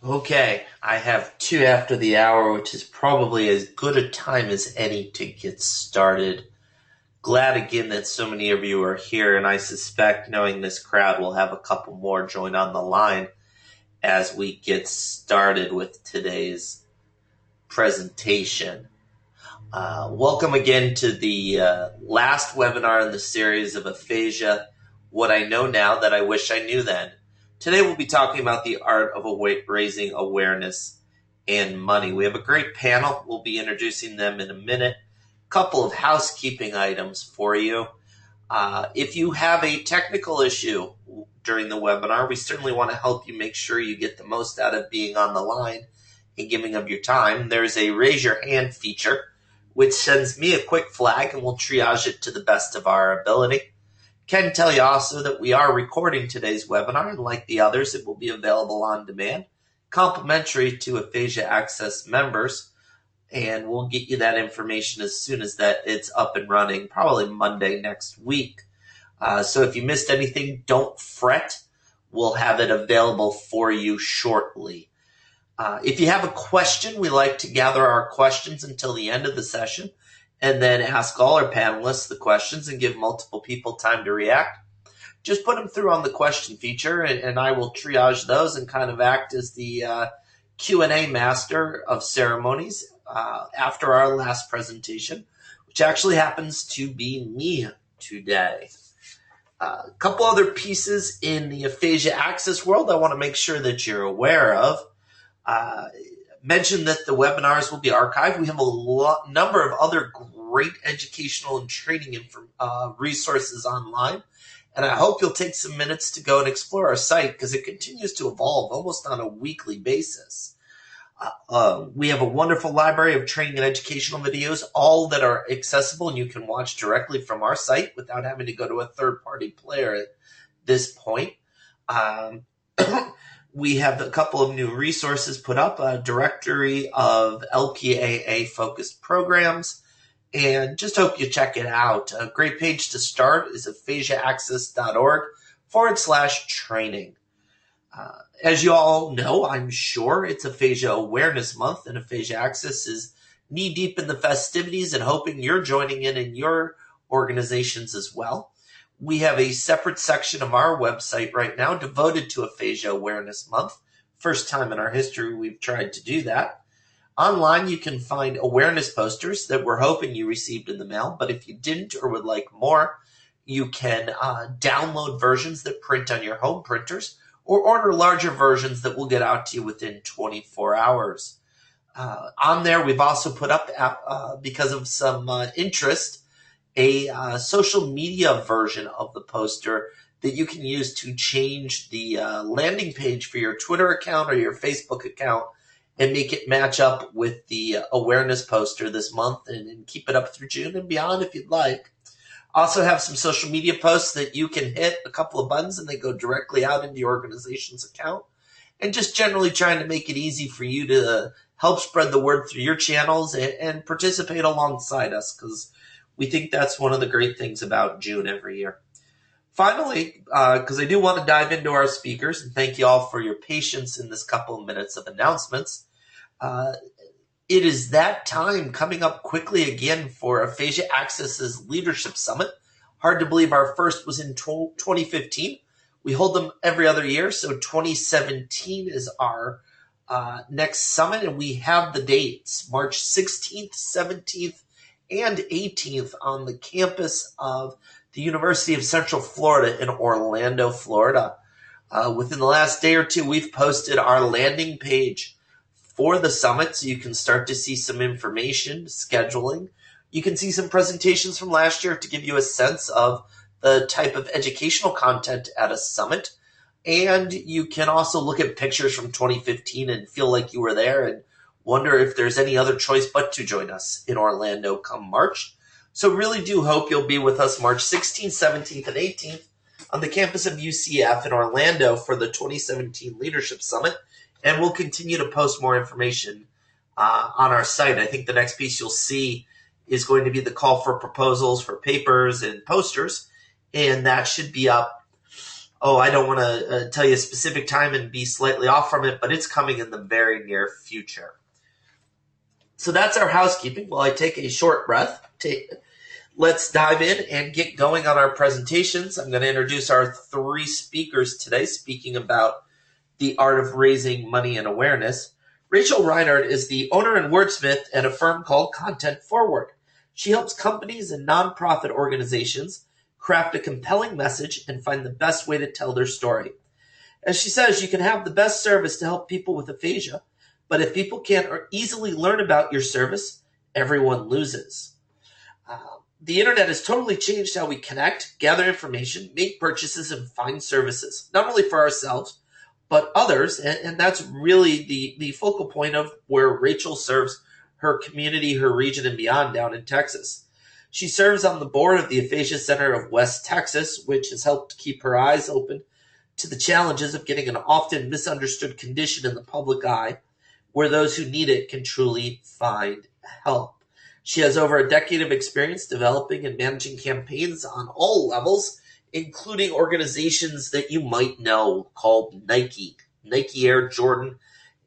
Okay, I have 2 after the hour, which is probably as good a time as any to get started. Glad again that so many of you are here, and I suspect, knowing this crowd, we'll have a couple more join on the line as we get started with today's presentation. Welcome again to the last webinar in the series of Aphasia, What I Know Now That I Wish I Knew Then. Today we'll be talking about the art of raising awareness and money. We have a great panel. We'll be introducing them in a minute. A couple of housekeeping items for you. If you have a technical issue during the webinar, we certainly want to help you make sure you get the most out of being on the line and giving of your time. There's a raise your hand feature, which sends me a quick flag and we'll triage it to the best of our ability. Can tell you also that we are recording today's webinar, and like the others, it will be available on demand, complimentary to AphasiaAccess members, and we'll get you that information as soon as that it's up and running, probably Monday next week. So if you missed anything, don't fret. We'll have it available for you shortly. If you have a question, we like to gather our questions until the end of the session and then ask all our panelists the questions and give multiple people time to react. Just put them through on the question feature, and I will triage those and kind of act as the Q&A master of ceremonies after our last presentation, which actually happens to be me today. A couple other pieces in the AphasiaAccess world I want to make sure that you're aware of. Mentioned that the webinars will be archived. We have a number of other great educational and training resources online, and I hope you'll take some minutes to go and explore our site because it continues to evolve almost on a weekly basis. We have a wonderful library of training and educational videos, all that are accessible and you can watch directly from our site without having to go to a third-party player at this point. We have a couple of new resources put up, a directory of LPAA-focused programs, and just hope you check it out. A great page to start is AphasiaAccess.org/training. As you all know, I'm sure, it's Aphasia Awareness Month, and AphasiaAccess is knee-deep in the festivities and hoping you're joining in your organizations as well. We have a separate section of our website right now devoted to Aphasia Awareness Month. First time in our history we've tried to do that. Online, you can find awareness posters that we're hoping you received in the mail, but if you didn't or would like more, you can download versions that print on your home printers or order larger versions that will get out to you within 24 hours. On there, we've also put up, because of some interest, a social media version of the poster that you can use to change the landing page for your Twitter account or your Facebook account and make it match up with the awareness poster this month and keep it up through June and beyond if you'd like. Also have some social media posts that you can hit a couple of buttons and they go directly out into your organization's account. And just generally trying to make it easy for you to help spread the word through your channels and participate alongside us, because we think that's one of the great things about June every year. Finally, because I do want to dive into our speakers, and thank you all for your patience in this couple of minutes of announcements. It is that time coming up quickly again for AphasiaAccess's Leadership Summit. Hard to believe our first was in 2015. We hold them every other year, so 2017 is our next summit, and we have the dates, March 16th, 17th, and 18th on the campus of the University of Central Florida in Orlando, Florida. Within the last day or two, we've posted our landing page for the summit, so you can start to see some information, scheduling. You can see some presentations from last year to give you a sense of the type of educational content at a summit. And you can also look at pictures from 2015 and feel like you were there and wonder if there's any other choice but to join us in Orlando come March. So really do hope you'll be with us March 16th, 17th, and 18th on the campus of UCF in Orlando for the 2017 Leadership Summit. And we'll continue to post more information on our site. I think the next piece you'll see is going to be the call for proposals for papers and posters. And that should be up Oh, I don't want to tell you a specific time and be slightly off from it, but it's coming in the very near future. So that's our housekeeping. While I take a short breath, let's dive in and get going on our presentations. I'm going to introduce our three speakers today, speaking about the art of raising money and awareness. Rachel Reinert is the owner and wordsmith at a firm called Content Forward. She helps companies and nonprofit organizations craft a compelling message and find the best way to tell their story. As she says, you can have the best service to help people with aphasia, but if people can't easily learn about your service, everyone loses. The internet has totally changed how we connect, gather information, make purchases, and find services, not only for ourselves, but others. And that's really the focal point of where Rachel serves her community, her region, and beyond down in Texas. She serves on the board of the Aphasia Center of West Texas, which has helped keep her eyes open to the challenges of getting an often misunderstood condition in the public eye, where those who need it can truly find help. She has over a decade of experience developing and managing campaigns on all levels, including organizations that you might know called Nike, Nike Air Jordan,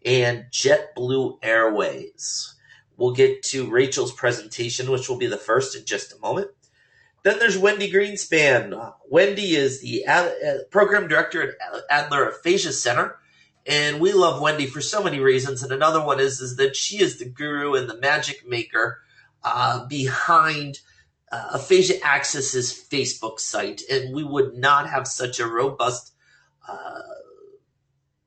and JetBlue Airways. We'll get to Rachel's presentation, which will be the first in just a moment. Then there's Wendy Greenspan. Wendy is the program director at Adler Aphasia Center, and we love Wendy for so many reasons. And another one is that she is the guru and the magic maker behind AphasiaAccess's Facebook site, and we would not have such a robust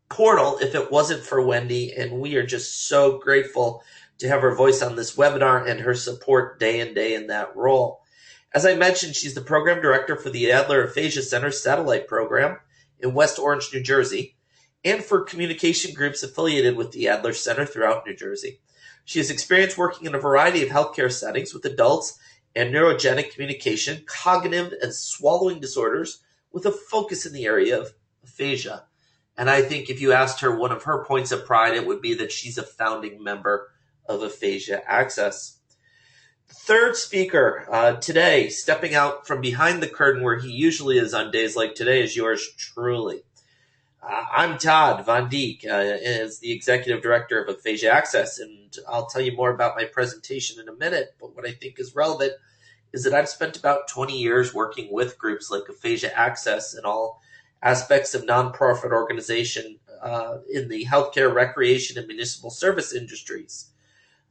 portal if it wasn't for Wendy, and we are just so grateful to have her voice on this webinar and her support day and day in that role. As I mentioned, she's the program director for the Adler Aphasia Center satellite program in West Orange, New Jersey, and for communication groups affiliated with the Adler Center throughout New Jersey. She has experience working in a variety of healthcare settings with adults and neurogenic communication, cognitive and swallowing disorders, with a focus in the area of aphasia. And I think if you asked her one of her points of pride, it would be that she's a founding member of AphasiaAccess. The third speaker today, stepping out from behind the curtain where he usually is on days like today, is yours truly. I'm Todd Von Deak, as the executive director of AphasiaAccess, and I'll tell you more about my presentation in a minute. But what I think is relevant is that I've spent about 20 years working with groups like AphasiaAccess in all aspects of nonprofit organization in the healthcare, recreation, and municipal service industries.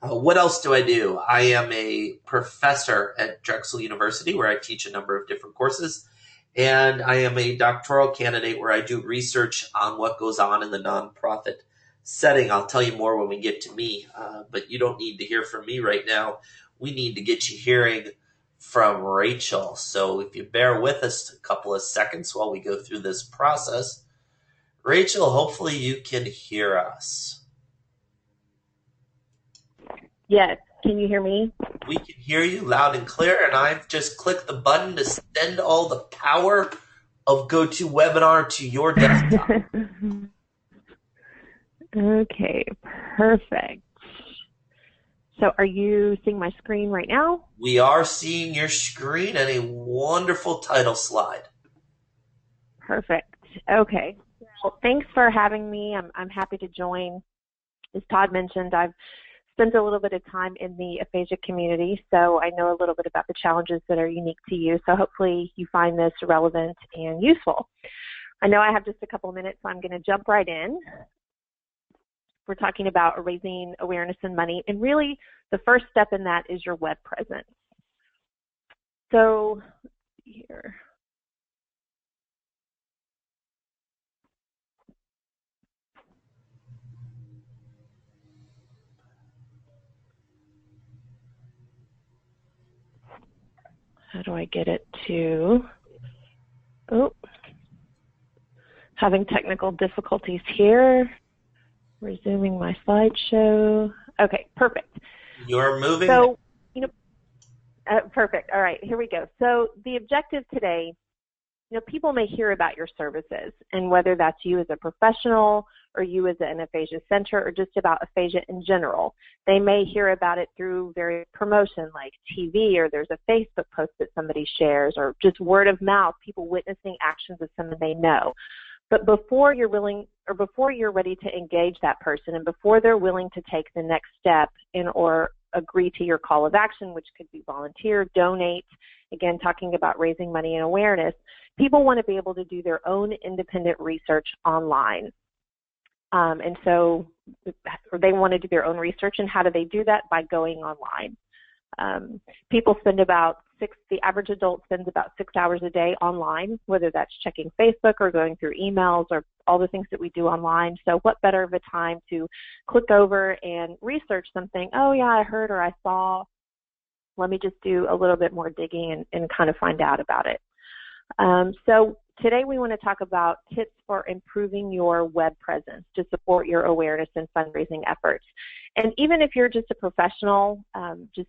What else do I do? I am a professor at Drexel University, where I teach a number of different courses. And I am a doctoral candidate where I do research on what goes on in the nonprofit setting. I'll tell you more when we get to me, but you don't need to hear from me right now. We need to get you hearing from Rachel. So if you bear with us a couple of seconds while we go through this process. Rachel, hopefully you can hear us. Yes. Can you hear me? We can hear you loud and clear, and I've just clicked the button to send all the power of GoToWebinar to your desktop. Okay, perfect. So are you seeing my screen right now? We are seeing your screen and a wonderful title slide. Perfect. Okay. Well, thanks for having me. I'm happy to join. As Todd mentioned, I've spent a little bit of time in the aphasia community, so I know a little bit about the challenges that are unique to you. So hopefully you find this relevant and useful. I know I have just a couple of minutes, so I'm going to jump right in. We're talking about raising awareness and money, and really the first step in that is your web presence. So let's see here. How do I get it to, having technical difficulties here. Resuming my slideshow. Okay, perfect. You're moving. So, perfect. All right, here we go. So the objective today people may hear about your services, and whether that's you as a professional or you as an aphasia center or just about aphasia in general, they may hear about it through various promotion like TV, or there's a Facebook post that somebody shares, or just word of mouth, people witnessing actions of someone they know. But before you're ready to engage that person, and before they're willing to take the next step or agree to your call of action, which could be volunteer, donate, again, talking about raising money and awareness, people want to be able to do their own independent research online. And so they want to do their own research, and how do they do that? By going online. People spend the average adult spends about 6 hours a day online, whether that's checking Facebook or going through emails or all the things that we do online. So what better of a time to click over and research something? Oh yeah, I heard or I saw. Let me just do a little bit more digging and kind of find out about it. So today we want to talk about tips for improving your web presence to support your awareness and fundraising efforts. And even if you're just a professional, just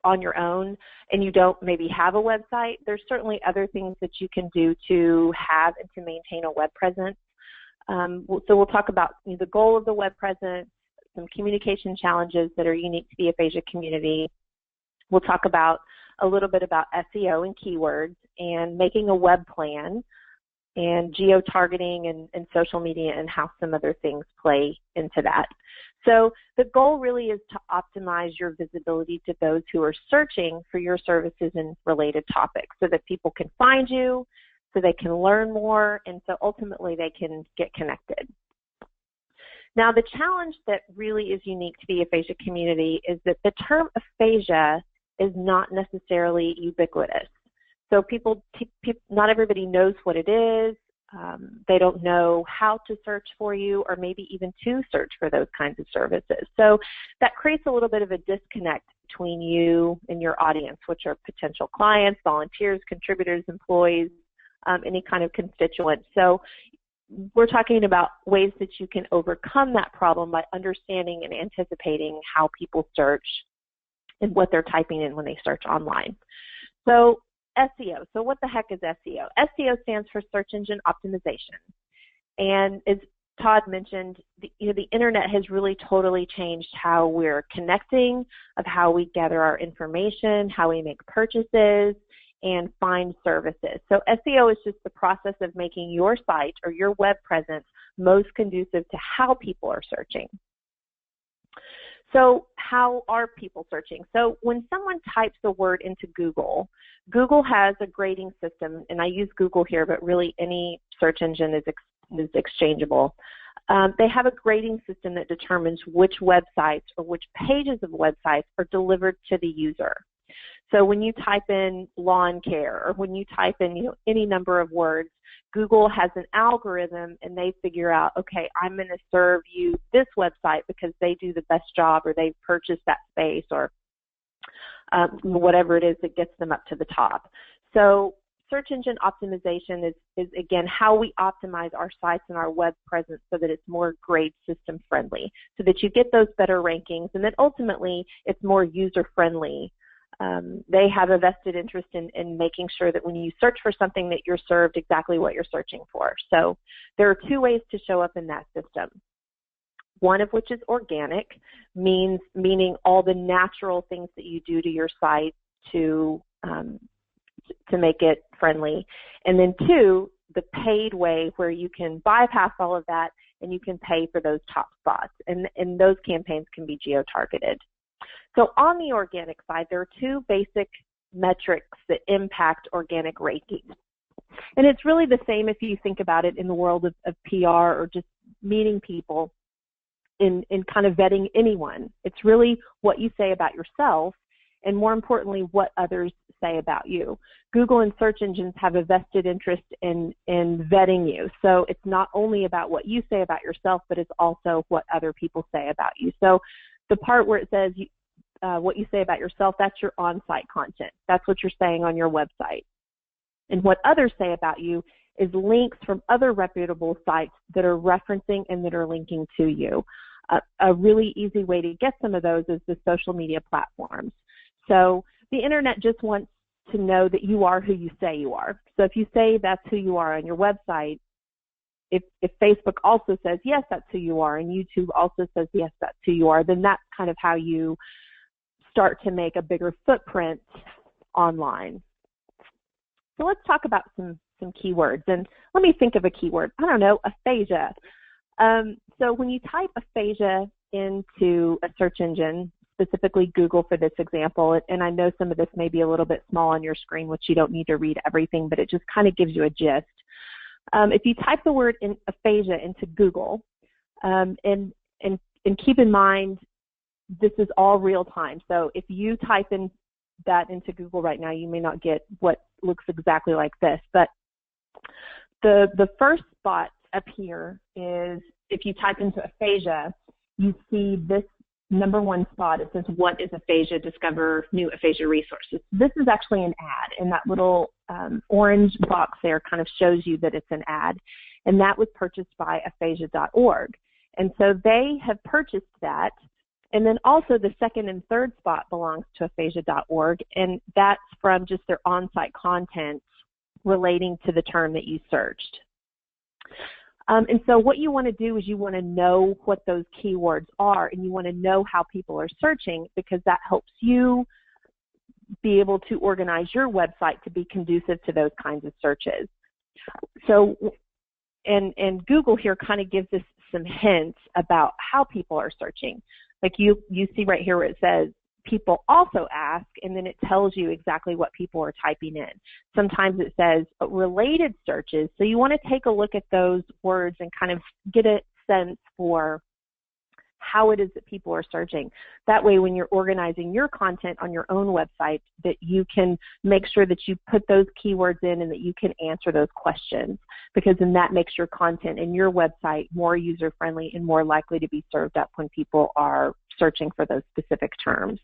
on your own, and you don't maybe have a website, there's certainly other things that you can do to have and to maintain a web presence. So we'll talk about the goal of the web presence, some communication challenges that are unique to the aphasia community. We'll talk about a little bit about SEO and keywords, and making a web plan, and geo-targeting and social media, and how some other things play into that. So the goal really is to optimize your visibility to those who are searching for your services and related topics, so that people can find you, so they can learn more, and so ultimately they can get connected. Now, the challenge that really is unique to the aphasia community is that the term aphasia is not necessarily ubiquitous. So not everybody knows what it is. They don't know how to search for you, or maybe even to search for those kinds of services. So that creates a little bit of a disconnect between you and your audience, which are potential clients, volunteers, contributors, employees, any kind of constituent. So we're talking about ways that you can overcome that problem by understanding and anticipating how people search and what they're typing in when they search online. So SEO. So what the heck is SEO? SEO stands for search engine optimization. And as Todd mentioned, the internet has really totally changed how we're connecting, of how we gather our information, how we make purchases, and find services. So SEO is just the process of making your site or your web presence most conducive to how people are searching. So how are people searching? So when someone types a word into Google, Google has a grading system, and I use Google here, but really any search engine is exchangeable. They have a grading system that determines which websites or which pages of websites are delivered to the user. So when you type in lawn care, or when you type in any number of words, Google has an algorithm, and they figure out, okay, I'm going to serve you this website because they do the best job, or they've purchased that space, or whatever it is that gets them up to the top. So search engine optimization is again how we optimize our sites and our web presence so that it's more grade system friendly, so that you get those better rankings, and then ultimately it's more user friendly. They have a vested interest in making sure that when you search for something that you're served exactly what you're searching for. So there are two ways to show up in that system. One of which is organic, meaning all the natural things that you do to your site to make it friendly. And then two, the paid way, where you can bypass all of that and you can pay for those top spots. And those campaigns can be geo-targeted. So on the organic side, there are two basic metrics that impact organic rankings. And it's really the same if you think about it in the world of PR, or just meeting people in kind of vetting anyone. It's really what you say about yourself, and more importantly, what others say about you. Google and search engines have a vested interest in vetting you. So it's not only about what you say about yourself, but it's also what other people say about you. So the part where it says what you say about yourself, that's your on-site content. That's what you're saying on your website. And what others say about you is links from other reputable sites that are referencing and that are linking to you. A really easy way to get some of those is the social media platforms. So the internet just wants to know that you are who you say you are. So if you say that's who you are on your website, if Facebook also says, yes, that's who you are, and YouTube also says, yes, that's who you are, then that's kind of how you start to make a bigger footprint online. So let's talk about some keywords. And let me think of a keyword. I don't know, aphasia. So when you type aphasia into a search engine, specifically Google for this example, and I know some of this may be a little bit small on your screen, which you don't need to read everything, but it just kind of gives you a gist. If you type the word aphasia into Google, and keep in mind, this is all real time. So if you type in that into Google right now, you may not get what looks exactly like this. But the first spot up here is, if you type into aphasia, you see this number one spot. It says, what is aphasia? Discover new aphasia resources. This is actually an ad, and that little orange box there kind of shows you that it's an ad, and that was purchased by aphasia.org. And so they have purchased that, and then also the second and third spot belongs to aphasia.org, and that's from just their on-site content relating to the term that you searched. And so what you want to do is you want to know what those keywords are, and you want to know how people are searching, because that helps you be able to organize your website to be conducive to those kinds of searches. So, and Google here kind of gives us some hints about how people are searching. Like you see right here where it says, people also ask, and then it tells you exactly what people are typing in. Sometimes it says related searches, so you want to take a look at those words and kind of get a sense for how it is that people are searching. That way, when you're organizing your content on your own website, that you can make sure that you put those keywords in and that you can answer those questions, because then that makes your content and your website more user-friendly and more likely to be served up when people are searching for those specific terms.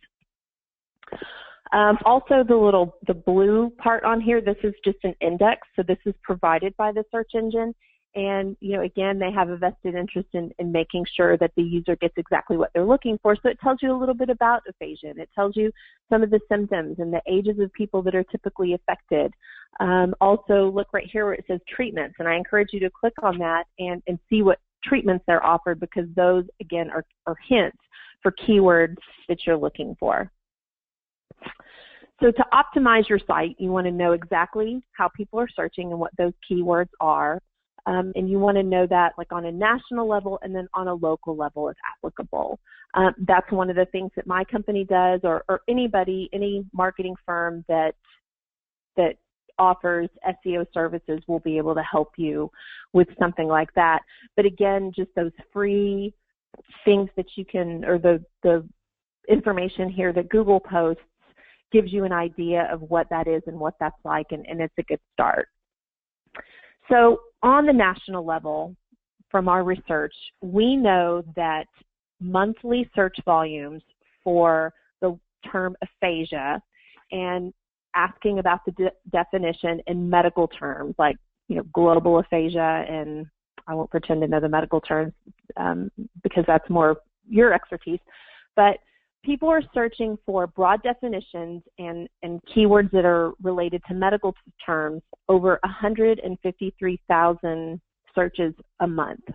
Also, the blue part on here, this is just an index, so this is provided by the search engine. And, you know, again, they have a vested interest in making sure that the user gets exactly what they're looking for. So it tells you a little bit about aphasia. It tells you some of the symptoms and the ages of people that are typically affected. Also, look right here where it says treatments, and I encourage you to click on that and see what treatments they're offered, because those, again, are hints for keywords that you're looking for. So to optimize your site, you want to know exactly how people are searching and what those keywords are. And you want to know that like on a national level and then on a local level if applicable. That's one of the things that my company does, or anybody, any marketing firm that offers SEO services will be able to help you with something like that. But again, just those free things that you can, or the information here that Google posts gives you an idea of what that is and what that's like, and it's a good start. So on the national level, from our research, we know that monthly search volumes for the term aphasia and asking about the definition in medical terms, like, you know, global aphasia, and I won't pretend to know the medical terms because that's more your expertise, but people are searching for broad definitions and keywords that are related to medical terms, over 153,000 searches a month.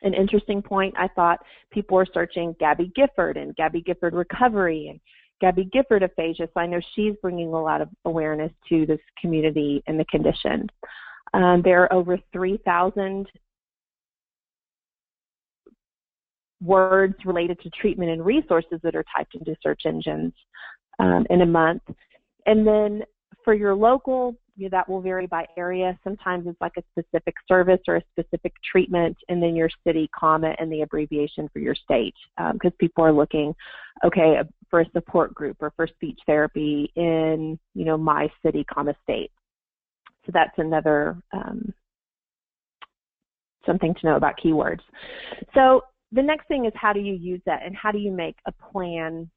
An interesting point, I thought people are searching Gabby Gifford and Gabby Gifford recovery and Gabby Gifford aphasia, so I know she's bringing a lot of awareness to this community and the condition. There are over 3,000 words related to treatment and resources that are typed into search engines in a month. And then for your local, that will vary by area. Sometimes it's like a specific service or a specific treatment, and then your city, comma, and the abbreviation for your state, because people are looking, okay, for a support group or for speech therapy in, you know, my city, comma, state. So that's another something to know about keywords. So the next thing is, how do you use that, and how do you make a plan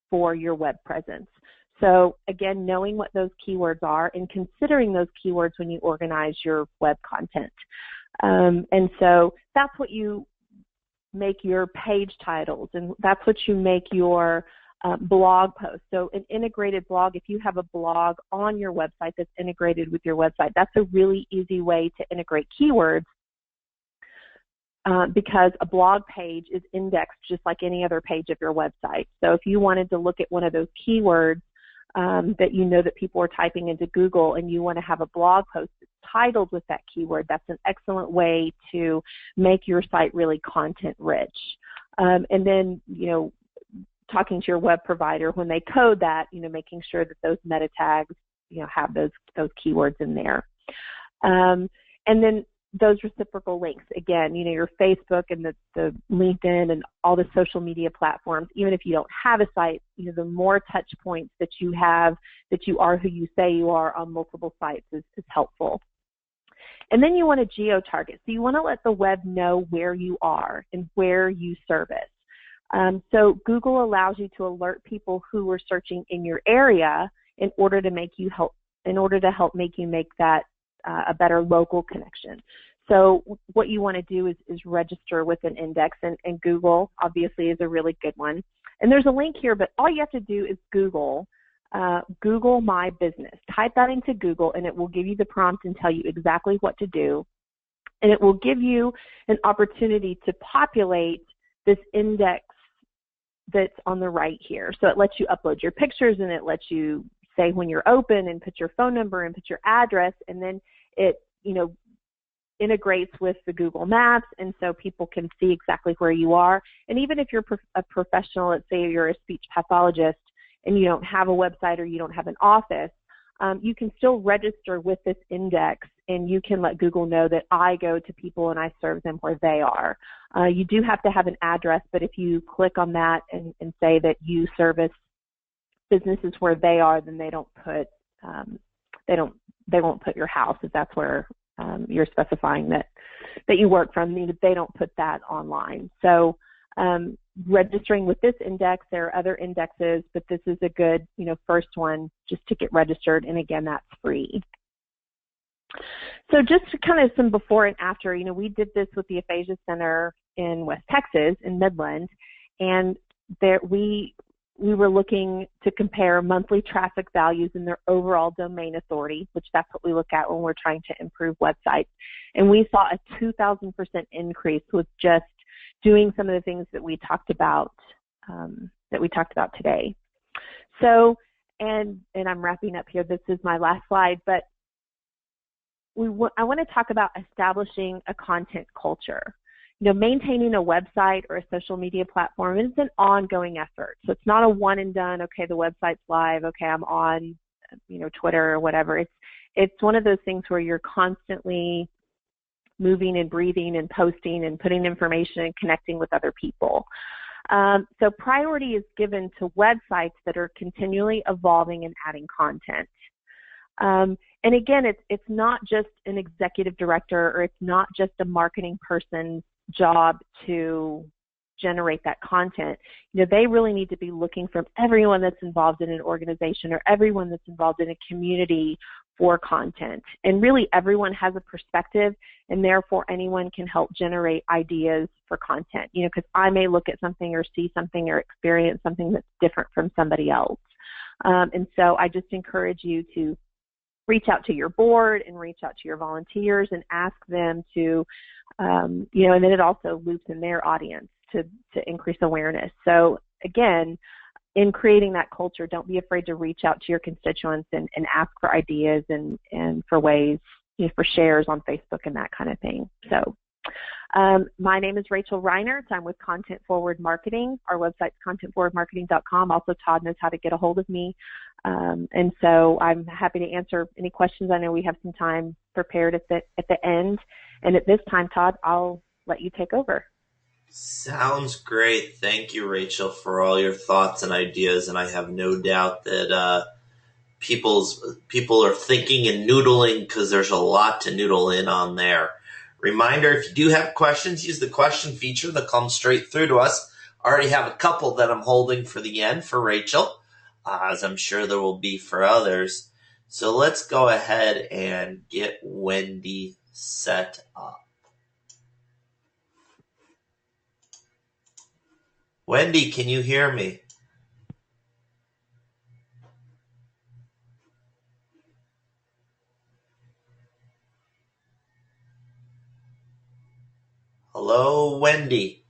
for your web presence? So again, knowing what those keywords are and considering those keywords when you organize your web content. And so that's what you make your page titles, and that's what you make your blog posts. So an integrated blog, if you have a blog on your website that's integrated with your website, that's a really easy way to integrate keywords because a blog page is indexed just like any other page of your website. So if you wanted to look at one of those keywords that you know that people are typing into Google and you want to have a blog post that's titled with that keyword, that's an excellent way to make your site really content rich. And then, talking to your web provider when they code that, making sure that those meta tags, have those keywords in there. And then those reciprocal links, again, your Facebook and the LinkedIn and all the social media platforms, even if you don't have a site, the more touch points that you have, that you are who you say you are on multiple sites is helpful. And then you want to geo-target. So you want to let the web know where you are and where you service. So Google allows you to alert people who are searching in your area in order to help make you make that a better local connection. So what you want to do is register with an index, and Google obviously is a really good one. And there's a link here, but all you have to do is Google My Business. Type that into Google, and it will give you the prompt and tell you exactly what to do. And it will give you an opportunity to populate this index that's on the right here. So it lets you upload your pictures, and it lets you say when you're open and put your phone number and put your address, and then it, integrates with the Google Maps, and so people can see exactly where you are. And even if you're a professional, let's say you're a speech pathologist and you don't have a website or you don't have an office, you can still register with this index, and you can let Google know that I go to people and I serve them where they are. You do have to have an address, but if you click on that and say that you service businesses where they are, then they don't put they won't put your house if that's where you're specifying that you work from. They don't put that online. So registering with this index, there are other indexes, but this is a good first one just to get registered, and again, that's free. So just kind of some before and after, we did this with the Aphasia Center in West Texas, in Midland, and there we were looking to compare monthly traffic values and their overall domain authority, which that's what we look at when we're trying to improve websites. And we saw a 2,000% increase with just doing some of the things that we talked about today. So, and I'm wrapping up here. This is my last slide, but I want to talk about establishing a content culture. Maintaining a website or a social media platform is an ongoing effort. So it's not a one and done, okay, the website's live, okay, I'm on, Twitter or whatever. It's one of those things where you're constantly moving and breathing and posting and putting information and connecting with other people. So priority is given to websites that are continually evolving and adding content. And again, it's not just an executive director, or it's not just a marketing person's job to generate that content. They really need to be looking from everyone that's involved in an organization or everyone that's involved in a community for content. And really everyone has a perspective, and therefore anyone can help generate ideas for content, because I may look at something or see something or experience something that's different from somebody else. And so I just encourage you to reach out to your board and reach out to your volunteers and ask them to, and then it also loops in their audience to increase awareness. So again, in creating that culture, don't be afraid to reach out to your constituents and ask for ideas and for ways, for shares on Facebook and that kind of thing. So my name is Rachel Reinert. I'm with Content Forward Marketing. Our website's contentforwardmarketing.com. Also, Todd knows how to get a hold of me. And so I'm happy to answer any questions. I know we have some time prepared at the end. And at this time, Todd, I'll let you take over. Sounds great. Thank you, Rachel, for all your thoughts and ideas. And I have no doubt that people are thinking and noodling, because there's a lot to noodle in on there. Reminder, if you do have questions, use the question feature that comes straight through to us. I already have a couple that I'm holding for the end for Rachel, as I'm sure there will be for others. So let's go ahead and get Wendy set up. Wendy, can you hear me? Hello, Wendy.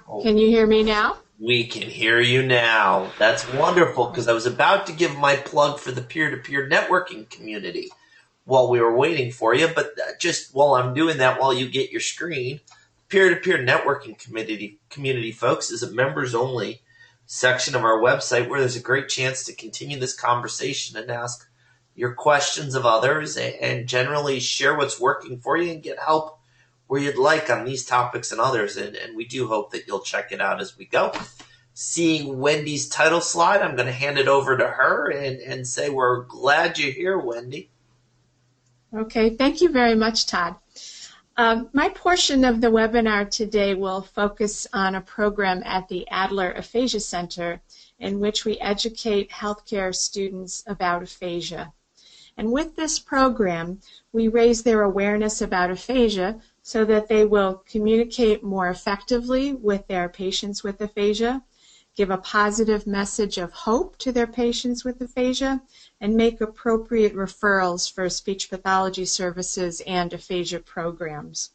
Oh, can you hear me now? We can hear you now. That's wonderful, because I was about to give my plug for the peer-to-peer networking community while we were waiting for you, but just while I'm doing that, while you get your screen, peer-to-peer networking community, folks, is a members-only section of our website where there's a great chance to continue this conversation and ask your questions of others and generally share what's working for you and get help where you'd like on these topics and others, and we do hope that you'll check it out as we go. Seeing Wendy's title slide, I'm going to hand it over to her and say we're glad you're here, Wendy. Okay, thank you very much, Todd. My portion of the webinar today will focus on a program at the Adler Aphasia Center in which we educate healthcare students about aphasia. And with this program, we raise their awareness about aphasia so that they will communicate more effectively with their patients with aphasia, give a positive message of hope to their patients with aphasia, and make appropriate referrals for speech pathology services and aphasia programs.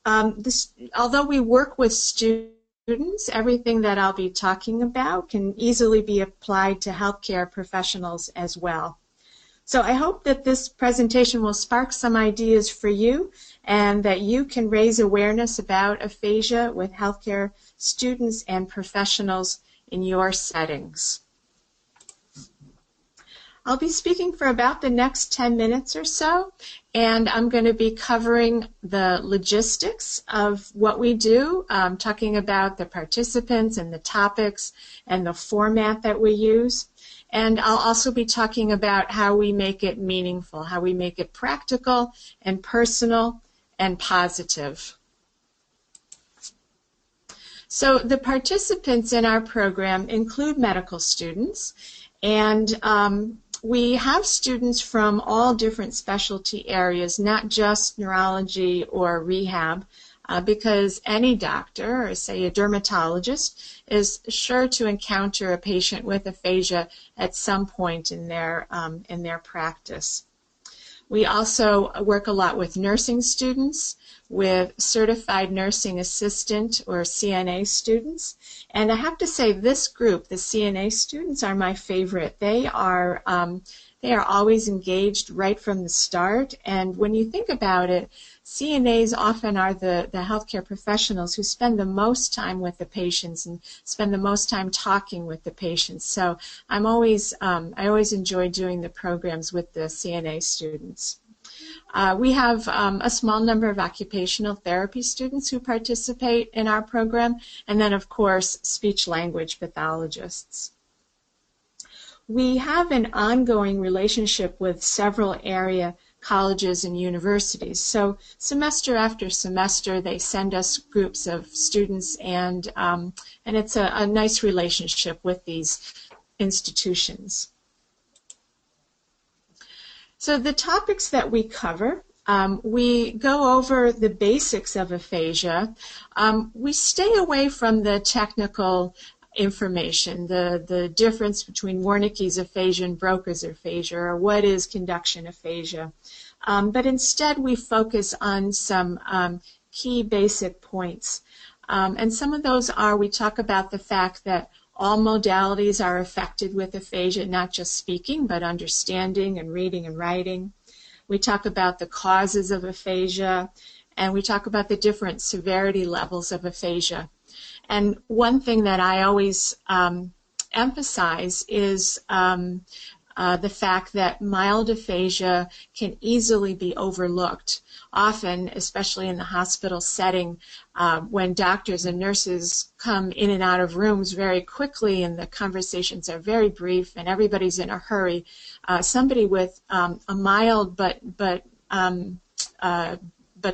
Although we work with students, everything that I'll be talking about can easily be applied to healthcare professionals as well. So I hope that this presentation will spark some ideas for you and that you can raise awareness about aphasia with healthcare students and professionals in your settings. I'll be speaking for about the next 10 minutes or so, and I'm going to be covering the logistics of what we do, talking about the participants and the topics and the format that we use. And I'll also be talking about how we make it meaningful, how we make it practical and personal and positive. So the participants in our program include medical students, and we have students from all different specialty areas, not just neurology or rehab, because any doctor, or say a dermatologist, is sure to encounter a patient with aphasia at some point in their practice. We also work a lot with nursing students, with certified nursing assistant or CNA students. And I have to say this group, the CNA students, are my favorite. They are always engaged right from the start. And when you think about it, CNAs often are the healthcare professionals who spend the most time with the patients and spend the most time talking with the patients. So I always enjoy doing the programs with the CNA students. We have a small number of occupational therapy students who participate in our program, and then of course speech-language pathologists. We have an ongoing relationship with several area colleges and universities. So semester after semester, they send us groups of students, and it's a nice relationship with these institutions. So the topics that we cover, we go over the basics of aphasia. We stay away from the technical information, the difference between Wernicke's aphasia and Broca's aphasia, or what is conduction aphasia. But instead we focus on some key basic points. And some of those are, we talk about the fact that all modalities are affected with aphasia, not just speaking, but understanding and reading and writing. We talk about the causes of aphasia, and we talk about the different severity levels of aphasia. And one thing that I always emphasize is the fact that mild aphasia can easily be overlooked. Often, especially in the hospital setting, when doctors and nurses come in and out of rooms very quickly and the conversations are very brief and everybody's in a hurry, somebody with a mild but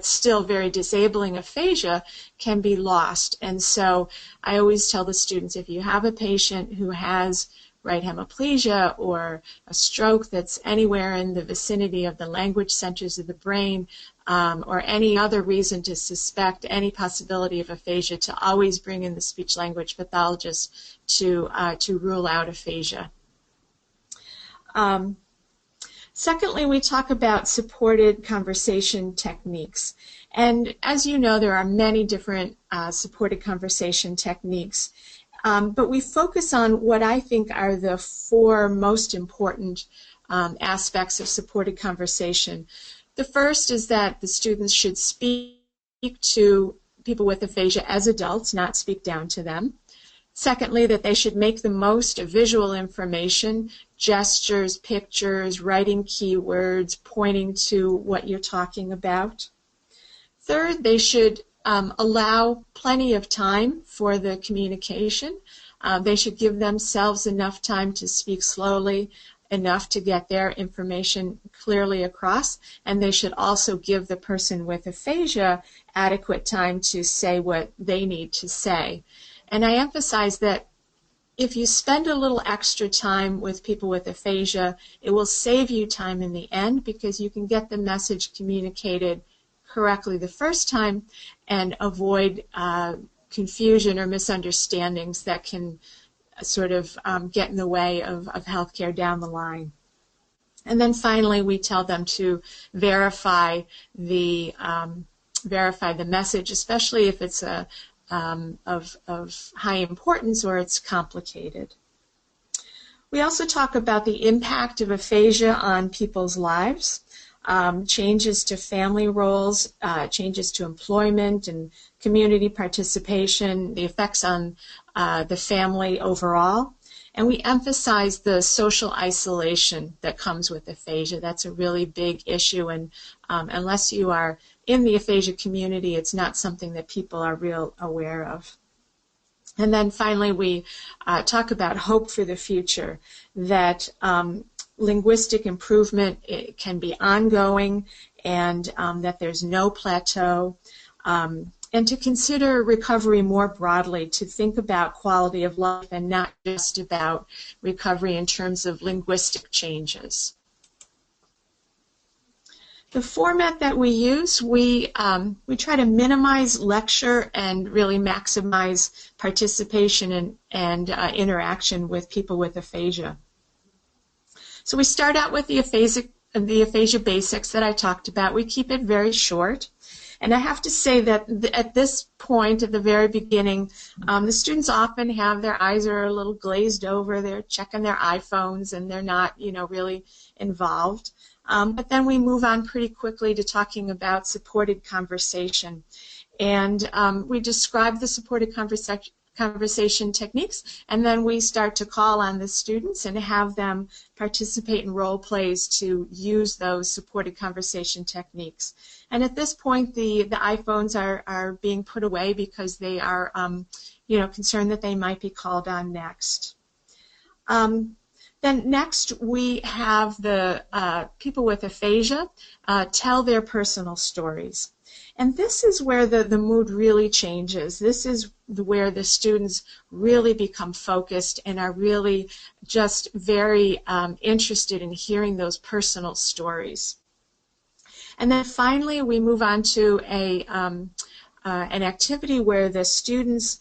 still very disabling aphasia can be lost. And so I always tell the students, if you have a patient who has right hemiplegia or a stroke that's anywhere in the vicinity of the language centers of the brain, or any other reason to suspect any possibility of aphasia, to always bring in the speech-language pathologist to rule out aphasia. Secondly, we talk about supported conversation techniques. And as you know, there are many different supported conversation techniques. But we focus on what I think are the four most important aspects of supported conversation. The first is that the students should speak to people with aphasia as adults, not speak down to them. Secondly, that they should make the most of visual information, gestures, pictures, writing keywords, pointing to what you're talking about. Third, they should allow plenty of time for the communication. They should give themselves enough time to speak slowly, enough to get their information clearly across, and they should also give the person with aphasia adequate time to say what they need to say. And I emphasize that if you spend a little extra time with people with aphasia, it will save you time in the end because you can get the message communicated correctly the first time and avoid confusion or misunderstandings that can sort of get in the way of healthcare down the line. And then finally, we tell them to verify the message, especially if it's of high importance or it's complicated. We also talk about the impact of aphasia on people's lives, changes to family roles, changes to employment and community participation, the effects on the family overall. And we emphasize the social isolation that comes with aphasia. That's a really big issue, and unless you are in the aphasia community, it's not something that people are real aware of. And then finally, we talk about hope for the future, that linguistic improvement can be ongoing and that there's no plateau. And to consider recovery more broadly, to think about quality of life and not just about recovery in terms of linguistic changes. The format that we use, we try to minimize lecture and really maximize participation and interaction with people with aphasia. So we start out with the aphasia basics that I talked about. We keep it very short. And I have to say that at this point, at the very beginning, the students often have their eyes are a little glazed over. They're checking their iPhones and they're not, really involved. But then we move on pretty quickly to talking about supported conversation. And we describe the supported conversation techniques, and then we start to call on the students and have them participate in role plays to use those supported conversation techniques. And at this point, the iPhones are being put away because they are, concerned that they might be called on next. Then next, we have the people with aphasia tell their personal stories. And this is where the mood really changes. This is where the students really become focused and are really just very interested in hearing those personal stories. And then finally, we move on to an activity where the students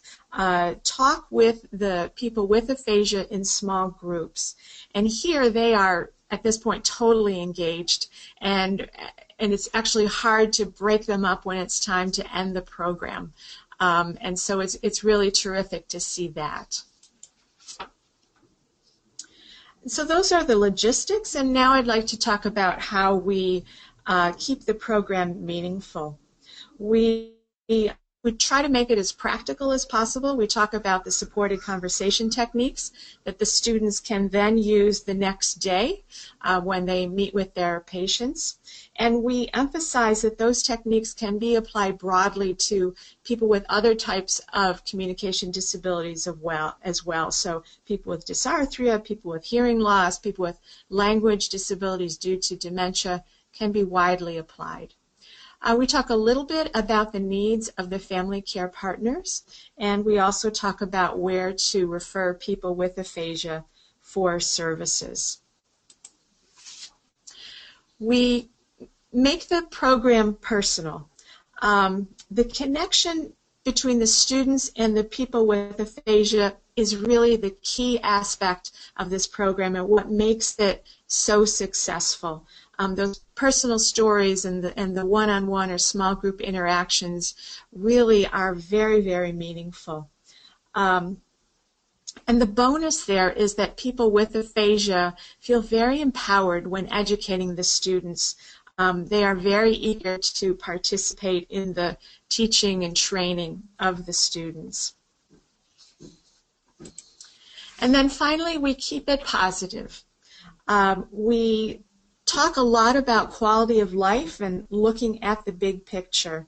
talk with the people with aphasia in small groups. And here they are, at this point, totally engaged, and it's actually hard to break them up when it's time to end the program. And so it's really terrific to see that. So those are the logistics, and now I'd like to talk about how we keep the program meaningful. We try to make it as practical as possible. We talk about the supported conversation techniques that the students can then use the next day when they meet with their patients. And we emphasize that those techniques can be applied broadly to people with other types of communication disabilities as well. So people with dysarthria, people with hearing loss, people with language disabilities due to dementia can be widely applied. We talk a little bit about the needs of the family care partners, and we also talk about where to refer people with aphasia for services. We make the program personal. The connection between the students and the people with aphasia is really the key aspect of this program and what makes it so successful. Those personal stories and the one-on-one or small group interactions really are very, very meaningful. And the bonus there is that people with aphasia feel very empowered when educating the students. They are very eager to participate in the teaching and training of the students. And then finally, we keep it positive. We talk a lot about quality of life and looking at the big picture.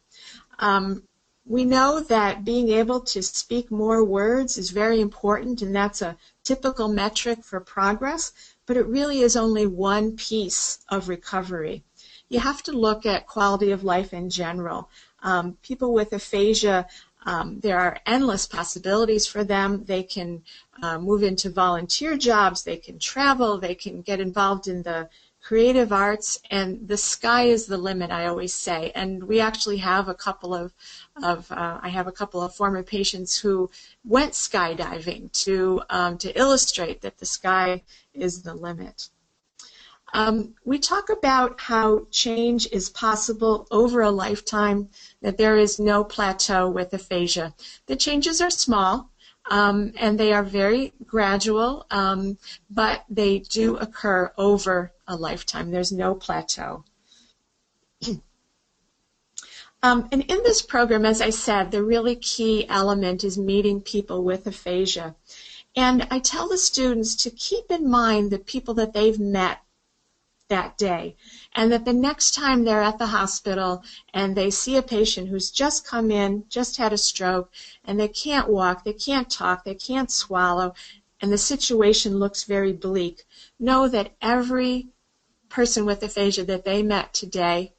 We know that being able to speak more words is very important, and that's a typical metric for progress, but it really is only one piece of recovery. You have to look at quality of life in general. People with aphasia, there are endless possibilities for them. They can move into volunteer jobs, they can travel, they can get involved in the creative arts, and the sky is the limit, I always say. And we actually have a couple of I have a couple of former patients who went skydiving to illustrate that the sky is the limit. We talk about how change is possible over a lifetime, that there is no plateau with aphasia. The changes are small, and they are very gradual, but they do occur over a lifetime. There's no plateau. And in this program, as I said, the really key element is meeting people with aphasia. And I tell the students to keep in mind the people that they've met that day, and that the next time they're at the hospital and they see a patient who's just come in, just had a stroke, and they can't walk, they can't talk, they can't swallow, and the situation looks very bleak, know that every person with aphasia that they met today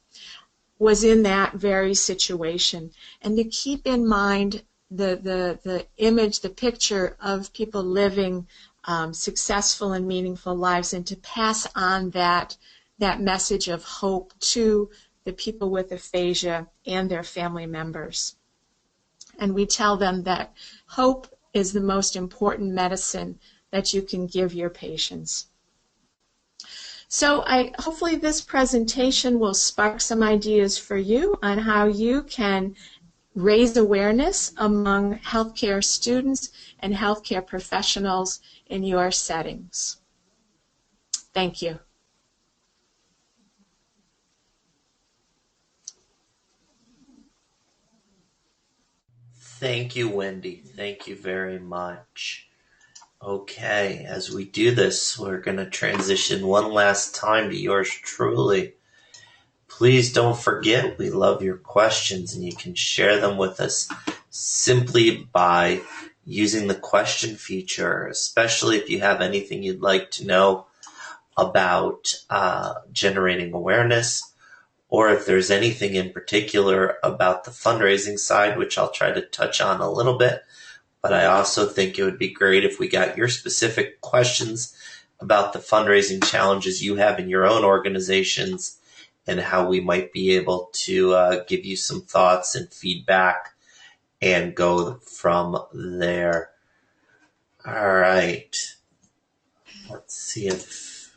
was in that very situation, and to keep in mind the image, the picture of people living successful and meaningful lives, and to pass on that message of hope to the people with aphasia and their family members. And we tell them that hope is the most important medicine that you can give your patients. So hopefully this presentation will spark some ideas for you on how you can raise awareness among healthcare students and healthcare professionals in your settings. Thank you. Thank you, Wendy. Thank you very much. Okay, as we do this, we're going to transition one last time to yours truly. Please don't forget, we love your questions, and you can share them with us simply by using the question feature, especially if you have anything you'd like to know about generating awareness, or if there's anything in particular about the fundraising side, which I'll try to touch on a little bit. But I also think it would be great if we got your specific questions about the fundraising challenges you have in your own organizations and how we might be able to give you some thoughts and feedback and go from there. All right. Let's see if...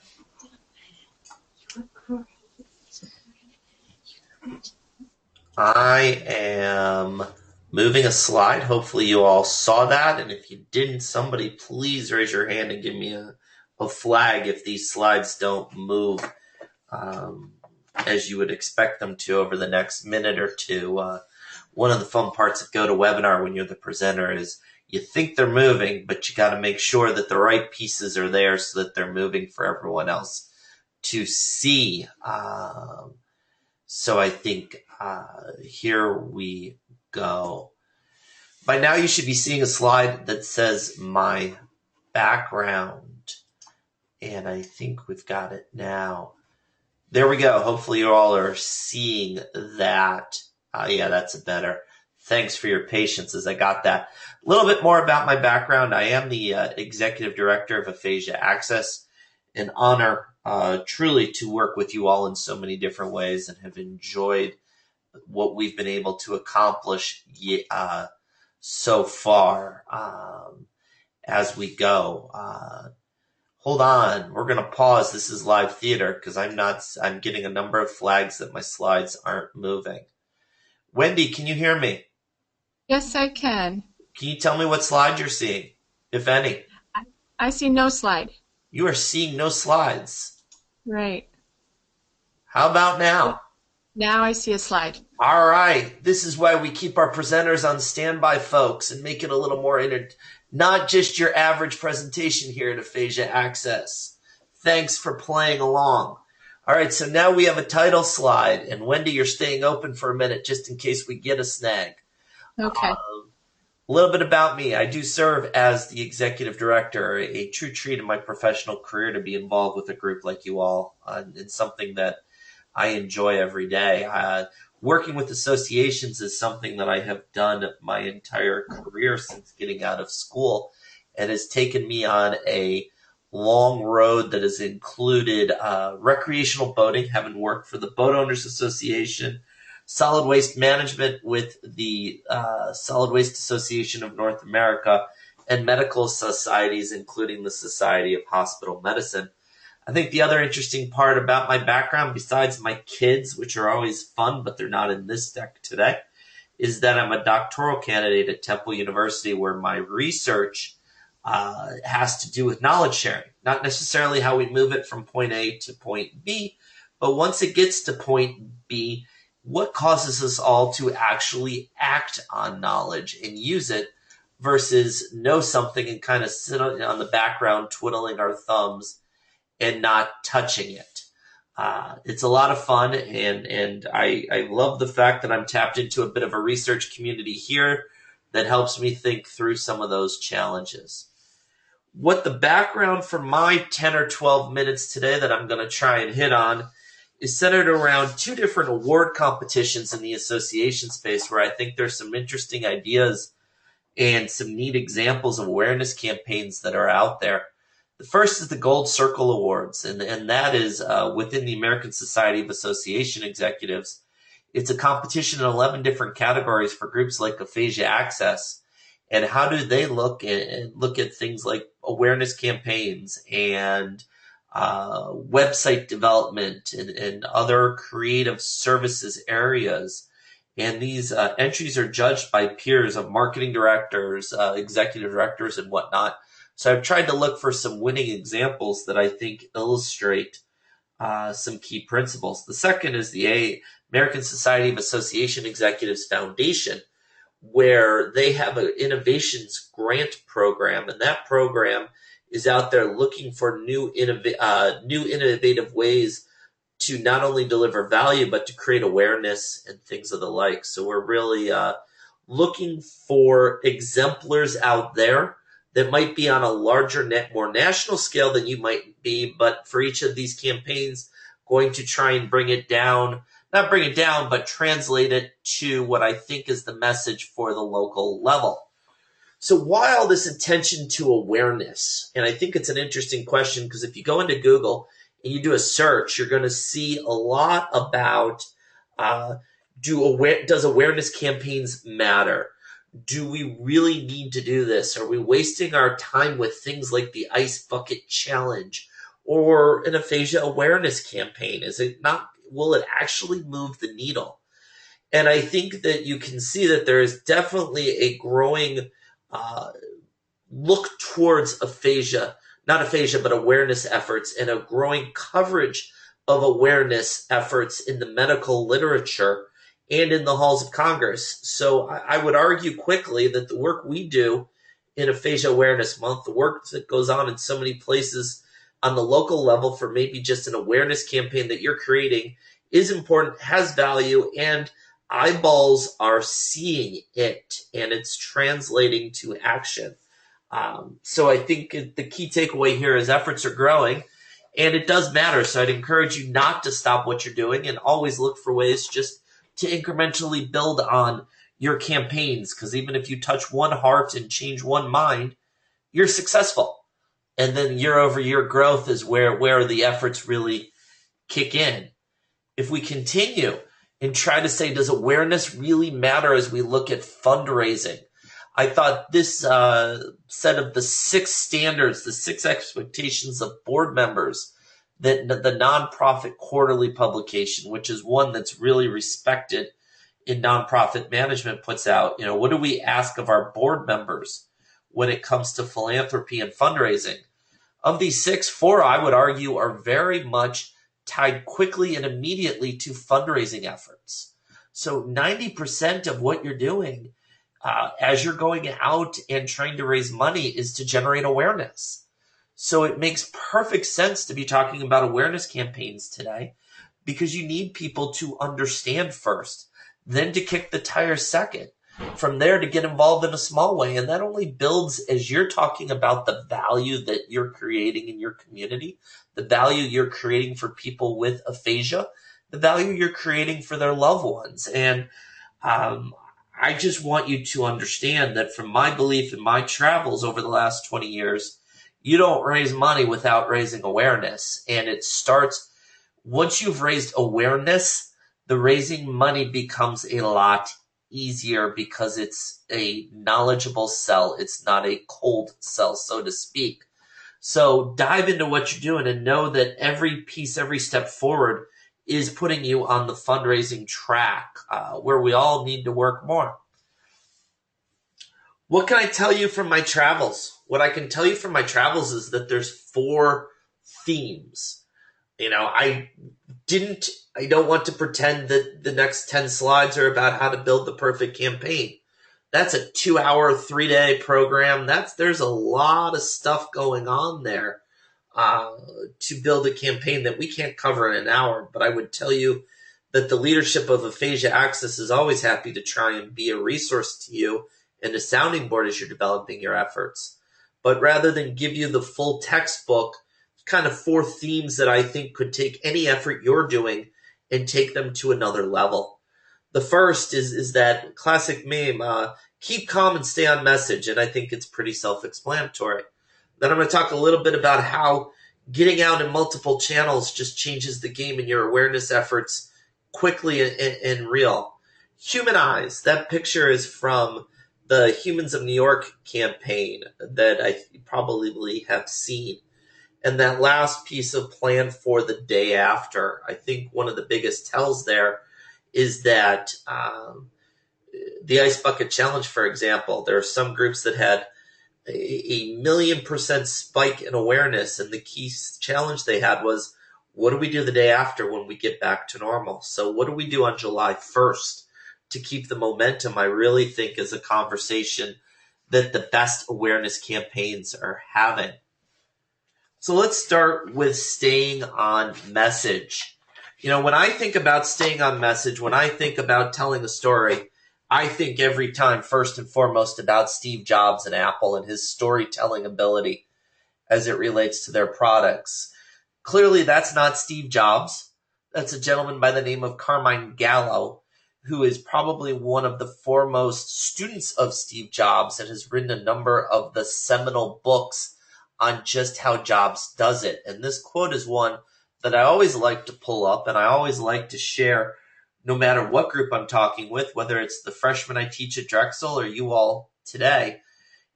I am moving a slide. Hopefully you all saw that, and if you didn't, somebody please raise your hand and give me a flag if these slides don't move as you would expect them to over the next minute or two. One of the fun parts of GoToWebinar when you're the presenter is you think they're moving, but you got to make sure that the right pieces are there so that they're moving for everyone else to see. So I think here we go. By now you should be seeing a slide that says my background, and I think we've got it now. There we go. Hopefully you all are seeing that. Yeah, that's better. Thanks for your patience as I got that. A little bit more about my background. I am the Executive Director of AphasiaAccess. An honor truly to work with you all in so many different ways, and have enjoyed what we've been able to accomplish so far as we go. Hold on. We're going to pause. This is live theater because I'm getting a number of flags that my slides aren't moving. Wendy, can you hear me? Yes, I can. Can you tell me what slide you're seeing, if any? I see no slide. You are seeing no slides. Right. How about now? Now I see a slide. All right. This is why we keep our presenters on standby, folks, and make it a little more not just your average presentation here at AphasiaAccess. Thanks for playing along. All right, so now we have a title slide, and Wendy, you're staying open for a minute just in case we get a snag. Okay. A little bit about me. I do serve as the executive director, a true treat in my professional career to be involved with a group like you all. It's something that I enjoy every day. Working with associations is something that I have done my entire career since getting out of school, and has taken me on a long road that has included recreational boating, having worked for the Boat Owners Association, solid waste management with the Solid Waste Association of North America, and medical societies, including the Society of Hospital Medicine. I think the other interesting part about my background, besides my kids, which are always fun, but they're not in this deck today, is that I'm a doctoral candidate at Temple University, where my research has to do with knowledge sharing. Not necessarily how we move it from point A to point B, but once it gets to point B, what causes us all to actually act on knowledge and use it versus know something and kind of sit on the background twiddling our thumbs and not touching it. It's a lot of fun, and I love the fact that I'm tapped into a bit of a research community here that helps me think through some of those challenges. What the background for my 10 or 12 minutes today that I'm going to try and hit on is centered around two different award competitions in the association space, where I think there's some interesting ideas and some neat examples of awareness campaigns that are out there. The first is the Gold Circle Awards, and that is within the American Society of Association Executives. It's a competition in 11 different categories for groups like AphasiaAccess. And how do they look at things like awareness campaigns and website development and other creative services areas. And these entries are judged by peers of marketing directors, executive directors, and whatnot. So I've tried to look for some winning examples that I think illustrate some key principles. The second is the American Society of Association Executives Foundation, where they have an innovations grant program, and that program is out there looking for new innovative ways to not only deliver value, but to create awareness and things of the like. So we're really looking for exemplars out there that might be on a larger, more national scale than you might be, but for each of these campaigns, going to try and not bring it down, but translate it to what I think is the message for the local level. So why all this attention to awareness? And I think it's an interesting question, because if you go into Google and you do a search, you're going to see a lot about does awareness campaigns matter? Do we really need to do this? Are we wasting our time with things like the Ice Bucket Challenge or an aphasia awareness campaign? Is it not? Will it actually move the needle? And I think that you can see that there is definitely a growing look towards not aphasia, but awareness efforts, and a growing coverage of awareness efforts in the medical literature and in the halls of Congress. So I would argue quickly that the work we do in Aphasia Awareness Month, the work that goes on in so many places on the local level for maybe just an awareness campaign that you're creating, is important, has value, and eyeballs are seeing it, and it's translating to action. So I think the key takeaway here is efforts are growing, and it does matter. So I'd encourage you not to stop what you're doing and always look for ways just to incrementally build on your campaigns, because even if you touch one heart and change one mind, you're successful. And then year-over-year growth is where the efforts really kick in. If we continue and try to say, does awareness really matter as we look at fundraising? I thought this set of the 6 standards, the 6 expectations of board members that the nonprofit quarterly publication, which is one that's really respected in nonprofit management, puts out. What do we ask of our board members when it comes to philanthropy and fundraising? Of these 6, 4, I would argue, are very much tied quickly and immediately to fundraising efforts. So 90% of what you're doing as you're going out and trying to raise money is to generate awareness. So it makes perfect sense to be talking about awareness campaigns today, because you need people to understand first, then to kick the tires second, from there to get involved in a small way. And that only builds as you're talking about the value that you're creating in your community, the value you're creating for people with aphasia, the value you're creating for their loved ones. And I just want you to understand that from my belief in my travels over the last 20 years, you don't raise money without raising awareness. And it starts, once you've raised awareness, the raising money becomes a lot easier because it's a knowledgeable sell. It's not a cold sell, so to speak. So dive into what you're doing and know that every piece, every step forward is putting you on the fundraising track where we all need to work more. What can I tell you from my travels? What I can tell you from my travels is that there's 4 themes. I don't want to pretend that the next 10 slides are about how to build the perfect campaign. That's a 2-hour, 3-day program. There's a lot of stuff going on there to build a campaign that we can't cover in an hour. But I would tell you that the leadership of AphasiaAccess is always happy to try and be a resource to you and a sounding board as you're developing your efforts. But rather than give you the full textbook, kind of 4 themes that I think could take any effort you're doing and take them to another level. The first is that classic meme, keep calm and stay on message, and I think it's pretty self-explanatory. Then I'm going to talk a little bit about how getting out in multiple channels just changes the game in your awareness efforts quickly and real. Humanize, that picture is from the Humans of New York campaign that I probably have seen. And that last piece of plan for the day after, I think one of the biggest tells there is that the Ice Bucket Challenge, for example, there are some groups that had a 1,000,000% spike in awareness. And the key challenge they had was, what do we do the day after when we get back to normal? So what do we do on July 1st to keep the momentum? I really think is a conversation that the best awareness campaigns are having. So let's start with staying on message. When I think about staying on message, when I think about telling a story, I think every time first and foremost about Steve Jobs and Apple and his storytelling ability as it relates to their products. Clearly, that's not Steve Jobs. That's a gentleman by the name of Carmine Gallo, who is probably one of the foremost students of Steve Jobs and has written a number of the seminal books on just how Jobs does it. And this quote is one that I always like to pull up and I always like to share no matter what group I'm talking with, whether it's the freshmen I teach at Drexel or you all today.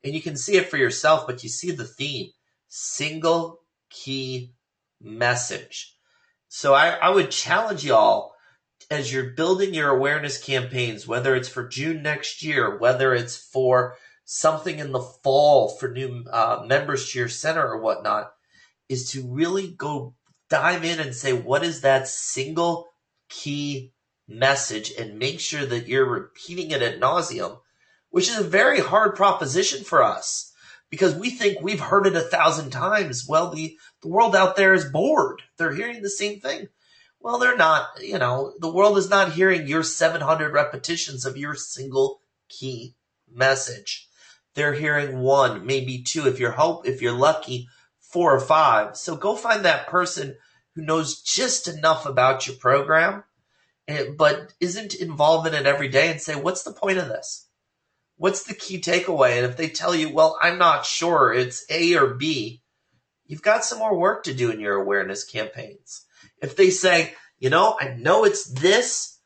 And you can see it for yourself, but you see the theme, single key message. So I would challenge y'all as you're building your awareness campaigns, whether it's for June next year, whether it's for something in the fall for new members to your center or whatnot, is to really go dive in and say, what is that single key message, and make sure that you're repeating it ad nauseum, which is a very hard proposition for us because we think we've heard it 1,000 times. Well, the world out there is bored. They're hearing the same thing. Well, they're not. The world is not hearing your 700 repetitions of your single key message. They're hearing 1, maybe 2, if you're lucky, 4 or 5. So go find that person who knows just enough about your program, but isn't involved in it every day, and say, what's the point of this? What's the key takeaway? And if they tell you, well, I'm not sure, it's A or B, you've got some more work to do in your awareness campaigns. If they say, I know it's this,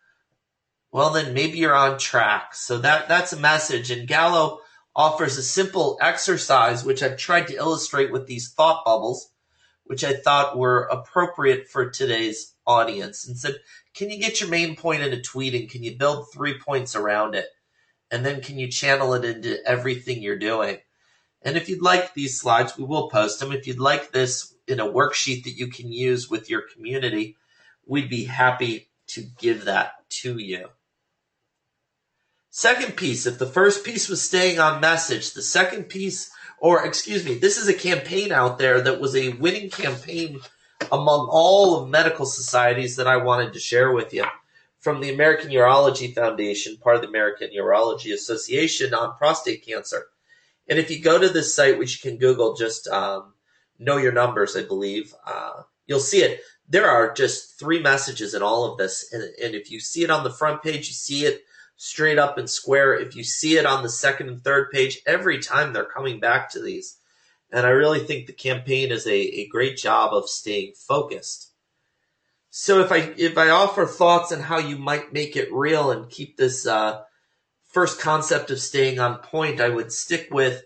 well, then maybe you're on track. So that's a message. And Gallo offers a simple exercise, which I've tried to illustrate with these thought bubbles, which I thought were appropriate for today's audience, and said, can you get your main point in a tweet, and can you build 3 points around it? And then can you channel it into everything you're doing? And if you'd like these slides, we will post them. If you'd like this in a worksheet that you can use with your community, we'd be happy to give that to you. Second piece, if the first piece was staying on message, the second piece, this is a campaign out there that was a winning campaign among all of medical societies that I wanted to share with you. From the American Urology Foundation, part of the American Urology Association, on prostate cancer. And if you go to this site, which you can Google, just Know Your Numbers, I believe, you'll see it. There are just 3 messages in all of this. And if you see it on the front page, you see it straight up and square. If you see it on the second and third page, every time they're coming back to these. And I really think the campaign is a great job of staying focused. So if I offer thoughts on how you might make it real and keep this first concept of staying on point, I would stick with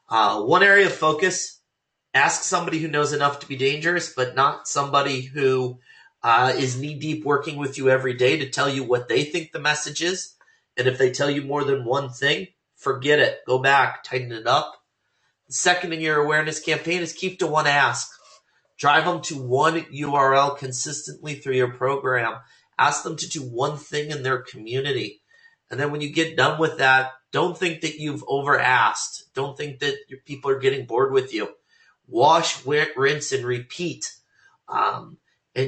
one area of focus. Ask somebody who knows enough to be dangerous, but not somebody who is knee-deep working with you every day to tell you what they think the message is. And if they tell you more than one thing, forget it. Go back, tighten it up. The second in your awareness campaign is keep to one ask. Drive them to one URL consistently through your program. Ask them to do one thing in their community. And then when you get done with that, don't think that you've over-asked. Don't think that your people are getting bored with you. Wash, rinse, and repeat. And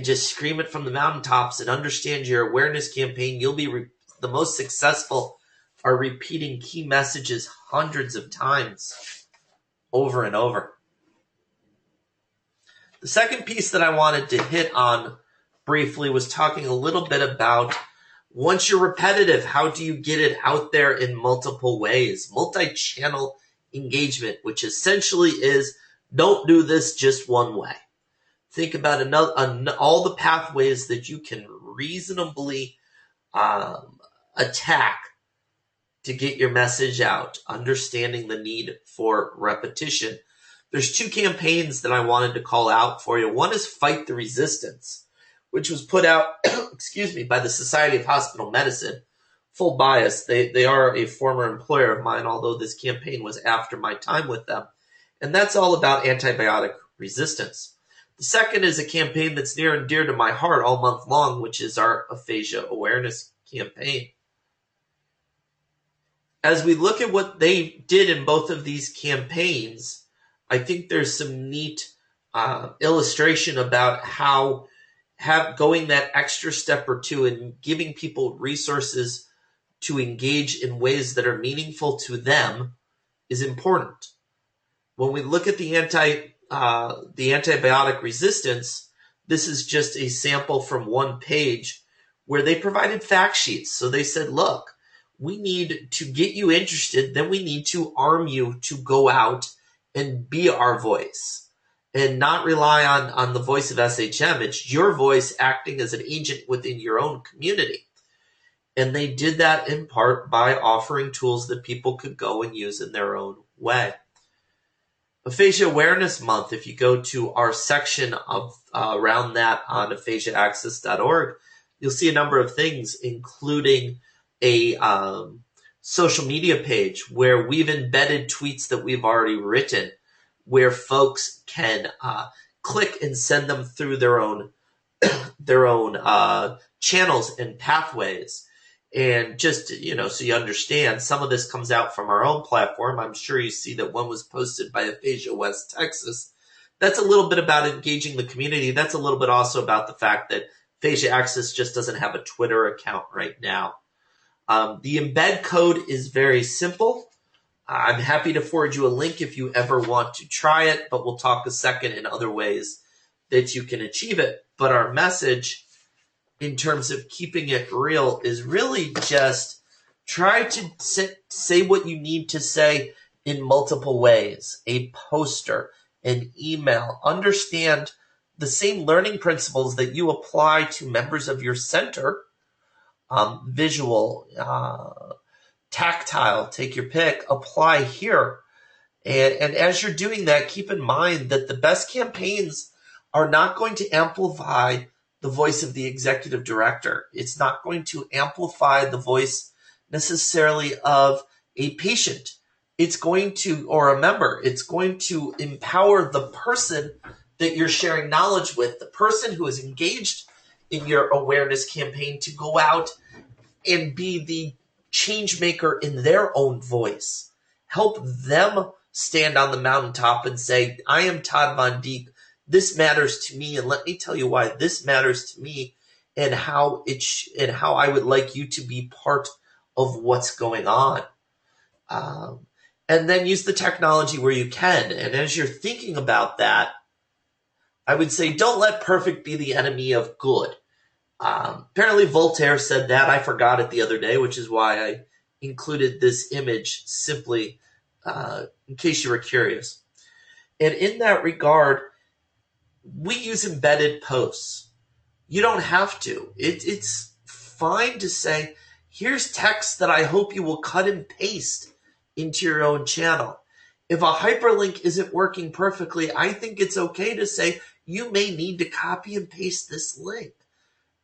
just scream it from the mountaintops and understand your awareness campaign. You'll be the most successful are repeating key messages hundreds of times over and over. The second piece that I wanted to hit on briefly was talking a little bit about once you're repetitive, how do you get it out there in multiple ways? Multi-channel engagement, which essentially is don't do this just one way. Think about all the pathways that you can reasonably attack to get your message out, understanding the need for repetition. There's 2 campaigns that I wanted to call out for you. One is Fight the Resistance, which was put out, by the Society of Hospital Medicine. Full bias. They are a former employer of mine, although this campaign was after my time with them. And that's all about antibiotic resistance. The second is a campaign that's near and dear to my heart all month long, which is our Aphasia awareness campaign. As we look at what they did in both of these campaigns, I think there's some neat illustration about how going that extra step or two and giving people resources to engage in ways that are meaningful to them is important. When we look at the antibiotic resistance, this is just a sample from one page where they provided fact sheets. So they said, look, we need to get you interested, then we need to arm you to go out and be our voice and not rely on the voice of SHM. It's your voice acting as an agent within your own community. And they did that in part by offering tools that people could go and use in their own way. Aphasia Awareness Month, if you go to our section of around that on AphasiaAccess.org, you'll see a number of things, including a social media page where we've embedded tweets that we've already written, where folks can click and send them through their own channels and pathways. And just, so you understand, some of this comes out from our own platform. I'm sure you see that one was posted by Aphasia West Texas. That's a little bit about engaging the community. That's a little bit also about the fact that AphasiaAccess just doesn't have a Twitter account right now. The embed code is very simple. I'm happy to forward you a link if you ever want to try it, but we'll talk a second in other ways that you can achieve it. But our message in terms of keeping it real is really just try to say what you need to say in multiple ways. A poster, an email. Understand the same learning principles that you apply to members of your center, visual, tactile, take your pick, apply here. And as you're doing that, keep in mind that the best campaigns are not going to amplify the voice of the executive director. It's not going to amplify the voice necessarily of a patient. It's going to, or a member, it's going to empower the person that you're sharing knowledge with, the person who is engaged in your awareness campaign, to go out and be the change maker in their own voice. Help them stand on the mountaintop and say, I am Todd Von Deak. This matters to me, and let me tell you why this matters to me, and how how I would like you to be part of what's going on. And then use the technology where you can. And as you're thinking about that, I would say don't let perfect be the enemy of good. Apparently Voltaire said that. I forgot it the other day, which is why I included this image simply in case you were curious. And in that regard, we use embedded posts. You don't have to. It's fine to say, here's text that I hope you will cut and paste into your own channel. If a hyperlink isn't working perfectly, I think it's okay to say, you may need to copy and paste this link.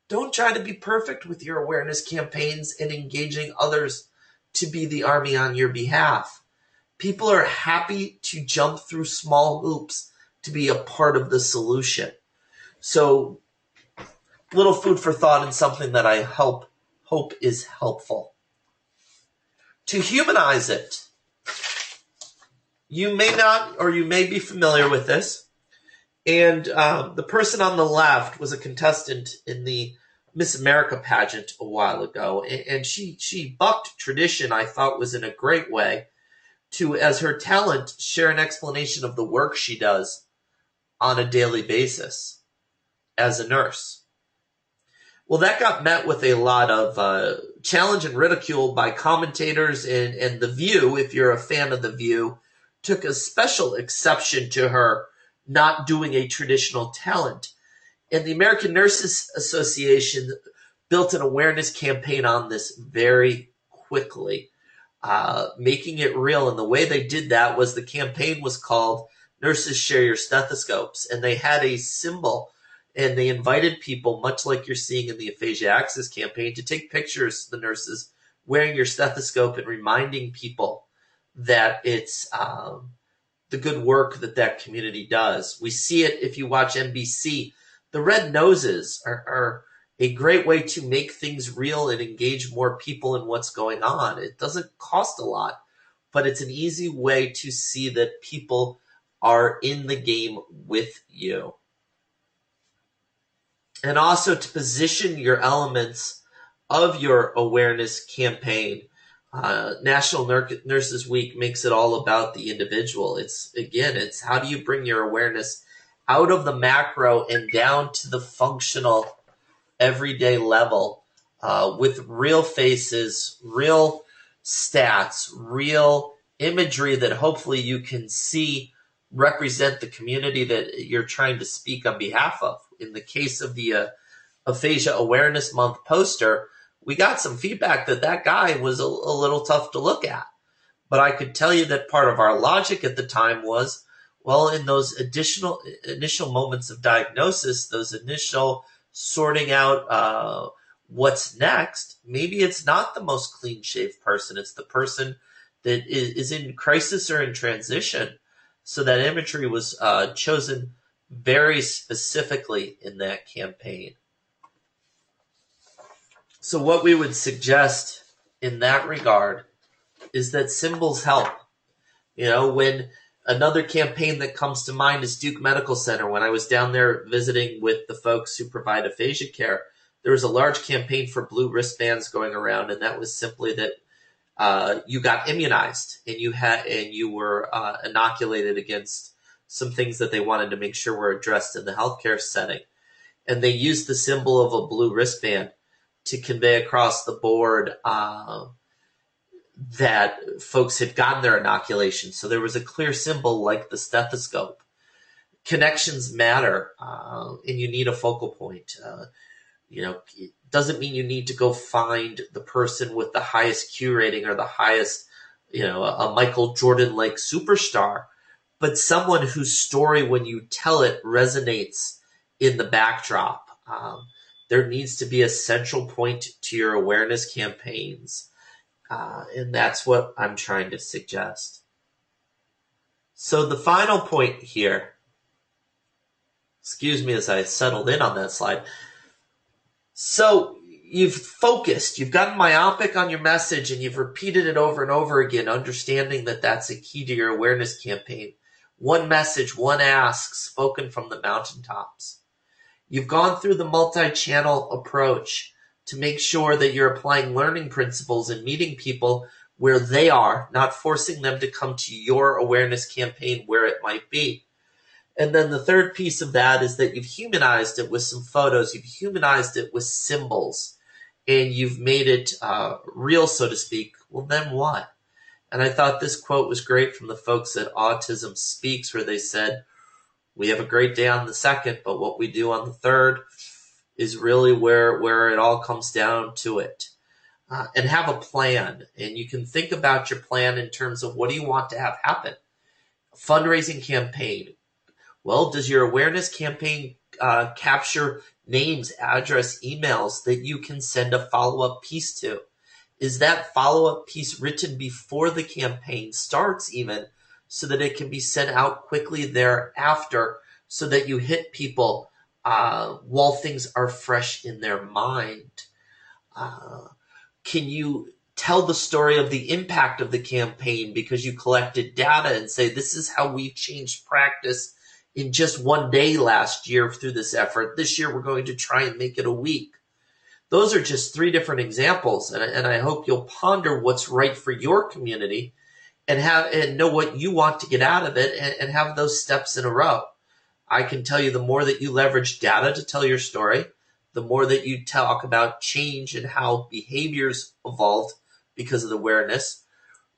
Don't try to be perfect with your awareness campaigns and engaging others to be the army on your behalf. People are happy to jump through small hoops to be a part of the solution. So, little food for thought and something that I hope is helpful. To humanize it, you may not, or you may be familiar with this, and the person on the left was a contestant in the Miss America pageant a while ago, and she bucked tradition, I thought was in a great way, to, as her talent, share an explanation of the work she does on a daily basis as a nurse. Well, that got met with a lot of challenge and ridicule by commentators, and The View, if you're a fan of The View, took a special exception to her not doing a traditional talent. And the American Nurses Association built an awareness campaign on this very quickly, making it real. And the way they did that was the campaign was called Nurses Share Your Stethoscopes. And they had a symbol, and they invited people, much like you're seeing in the AphasiaAccess campaign, to take pictures, the nurses, wearing your stethoscope and reminding people that it's the good work that community does. We see it if you watch NBC. The red noses are a great way to make things real and engage more people in what's going on. It doesn't cost a lot, but it's an easy way to see that people are in the game with you. And also to position your elements of your awareness campaign. National Nurses Week makes it all about the individual. It's how do you bring your awareness out of the macro and down to the functional everyday level with real faces, real stats, real imagery that hopefully you can see represent the community that you're trying to speak on behalf of. In the case of the Aphasia Awareness Month poster, we got some feedback that guy was a little tough to look at. But I could tell you that part of our logic at the time was, well, in those initial moments of diagnosis, those initial sorting out what's next, maybe it's not the most clean-shaved person. It's the person that is in crisis or in transition. So that imagery was chosen very specifically in that campaign. So what we would suggest in that regard is that symbols help. You know, when another campaign that comes to mind is Duke Medical Center. When I was down there visiting with the folks who provide aphasia care, there was a large campaign for blue wristbands going around, and that was simply that you got immunized and you were inoculated against some things that they wanted to make sure were addressed in the healthcare setting. And they used the symbol of a blue wristband to convey across the board that folks had gotten their inoculation. So there was a clear symbol like the stethoscope. Connections matter, and you need a focal point. It doesn't mean you need to go find the person with the highest Q rating or the highest, a Michael Jordan-like superstar, but someone whose story, when you tell it, resonates in the backdrop. There needs to be a central point to your awareness campaigns, and that's what I'm trying to suggest. So the final point here, excuse me as I settled in on that slide. So you've focused, you've gotten myopic on your message, and you've repeated it over and over again, understanding that that's a key to your awareness campaign. One message, one ask, spoken from the mountaintops. You've gone through the multi-channel approach to make sure that you're applying learning principles and meeting people where they are, not forcing them to come to your awareness campaign where it might be. And then the third piece of that is that you've humanized it with some photos, you've humanized it with symbols, and you've made it real, so to speak. Well, then what? And I thought this quote was great from the folks at Autism Speaks, where they said, we have a great day on the second, but what we do on the third is really where it all comes down to it. And have a plan. And you can think about your plan in terms of what do you want to have happen? A fundraising campaign. Well, does your awareness campaign capture names, address, emails that you can send a follow-up piece to? Is that follow-up piece written before the campaign starts even, so that it can be sent out quickly thereafter, so that you hit people while things are fresh in their mind? Can you tell the story of the impact of the campaign because you collected data and say, this is how we've changed practice in just one day last year through this effort. This year, we're going to try and make it a week. Those are just 3 different examples, and I hope you'll ponder what's right for your community and know what you want to get out of it and have those steps in a row. I can tell you the more that you leverage data to tell your story, the more that you talk about change and how behaviors evolved because of the awareness,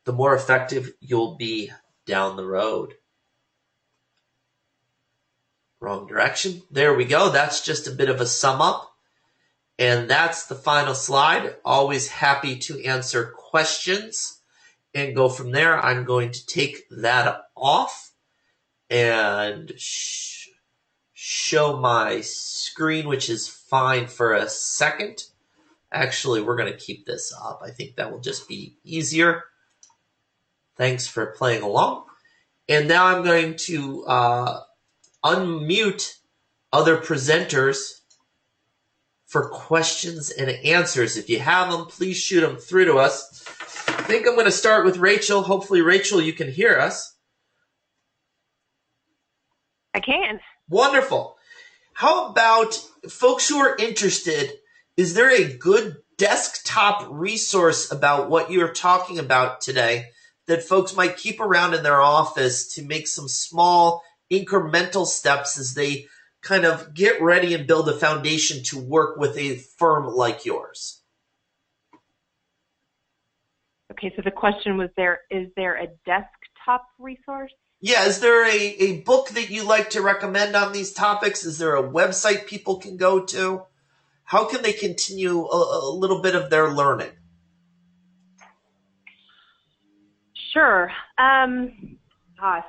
the more effective you'll be down the road. Wrong direction. There we go. That's just a bit of a sum up. And that's the final slide. Always happy to answer questions and go from there. I'm going to take that off and show my screen, which is fine for a second. Actually, we're going to keep this up. I think that will just be easier. Thanks for playing along. And now I'm going to unmute other presenters for questions and answers. If you have them, please shoot them through to us. I think I'm going to start with Rachel. Hopefully, Rachel, you can hear us. I can. Wonderful. How about folks who are interested, is there a good desktop resource about what you're talking about today that folks might keep around in their office to make some small incremental steps as they kind of get ready and build a foundation to work with a firm like yours? Okay, so the question was, is there a desktop resource? Yeah, is there a book that you like to recommend on these topics? Is there a website people can go to? How can they continue a little bit of their learning? Sure. Gosh,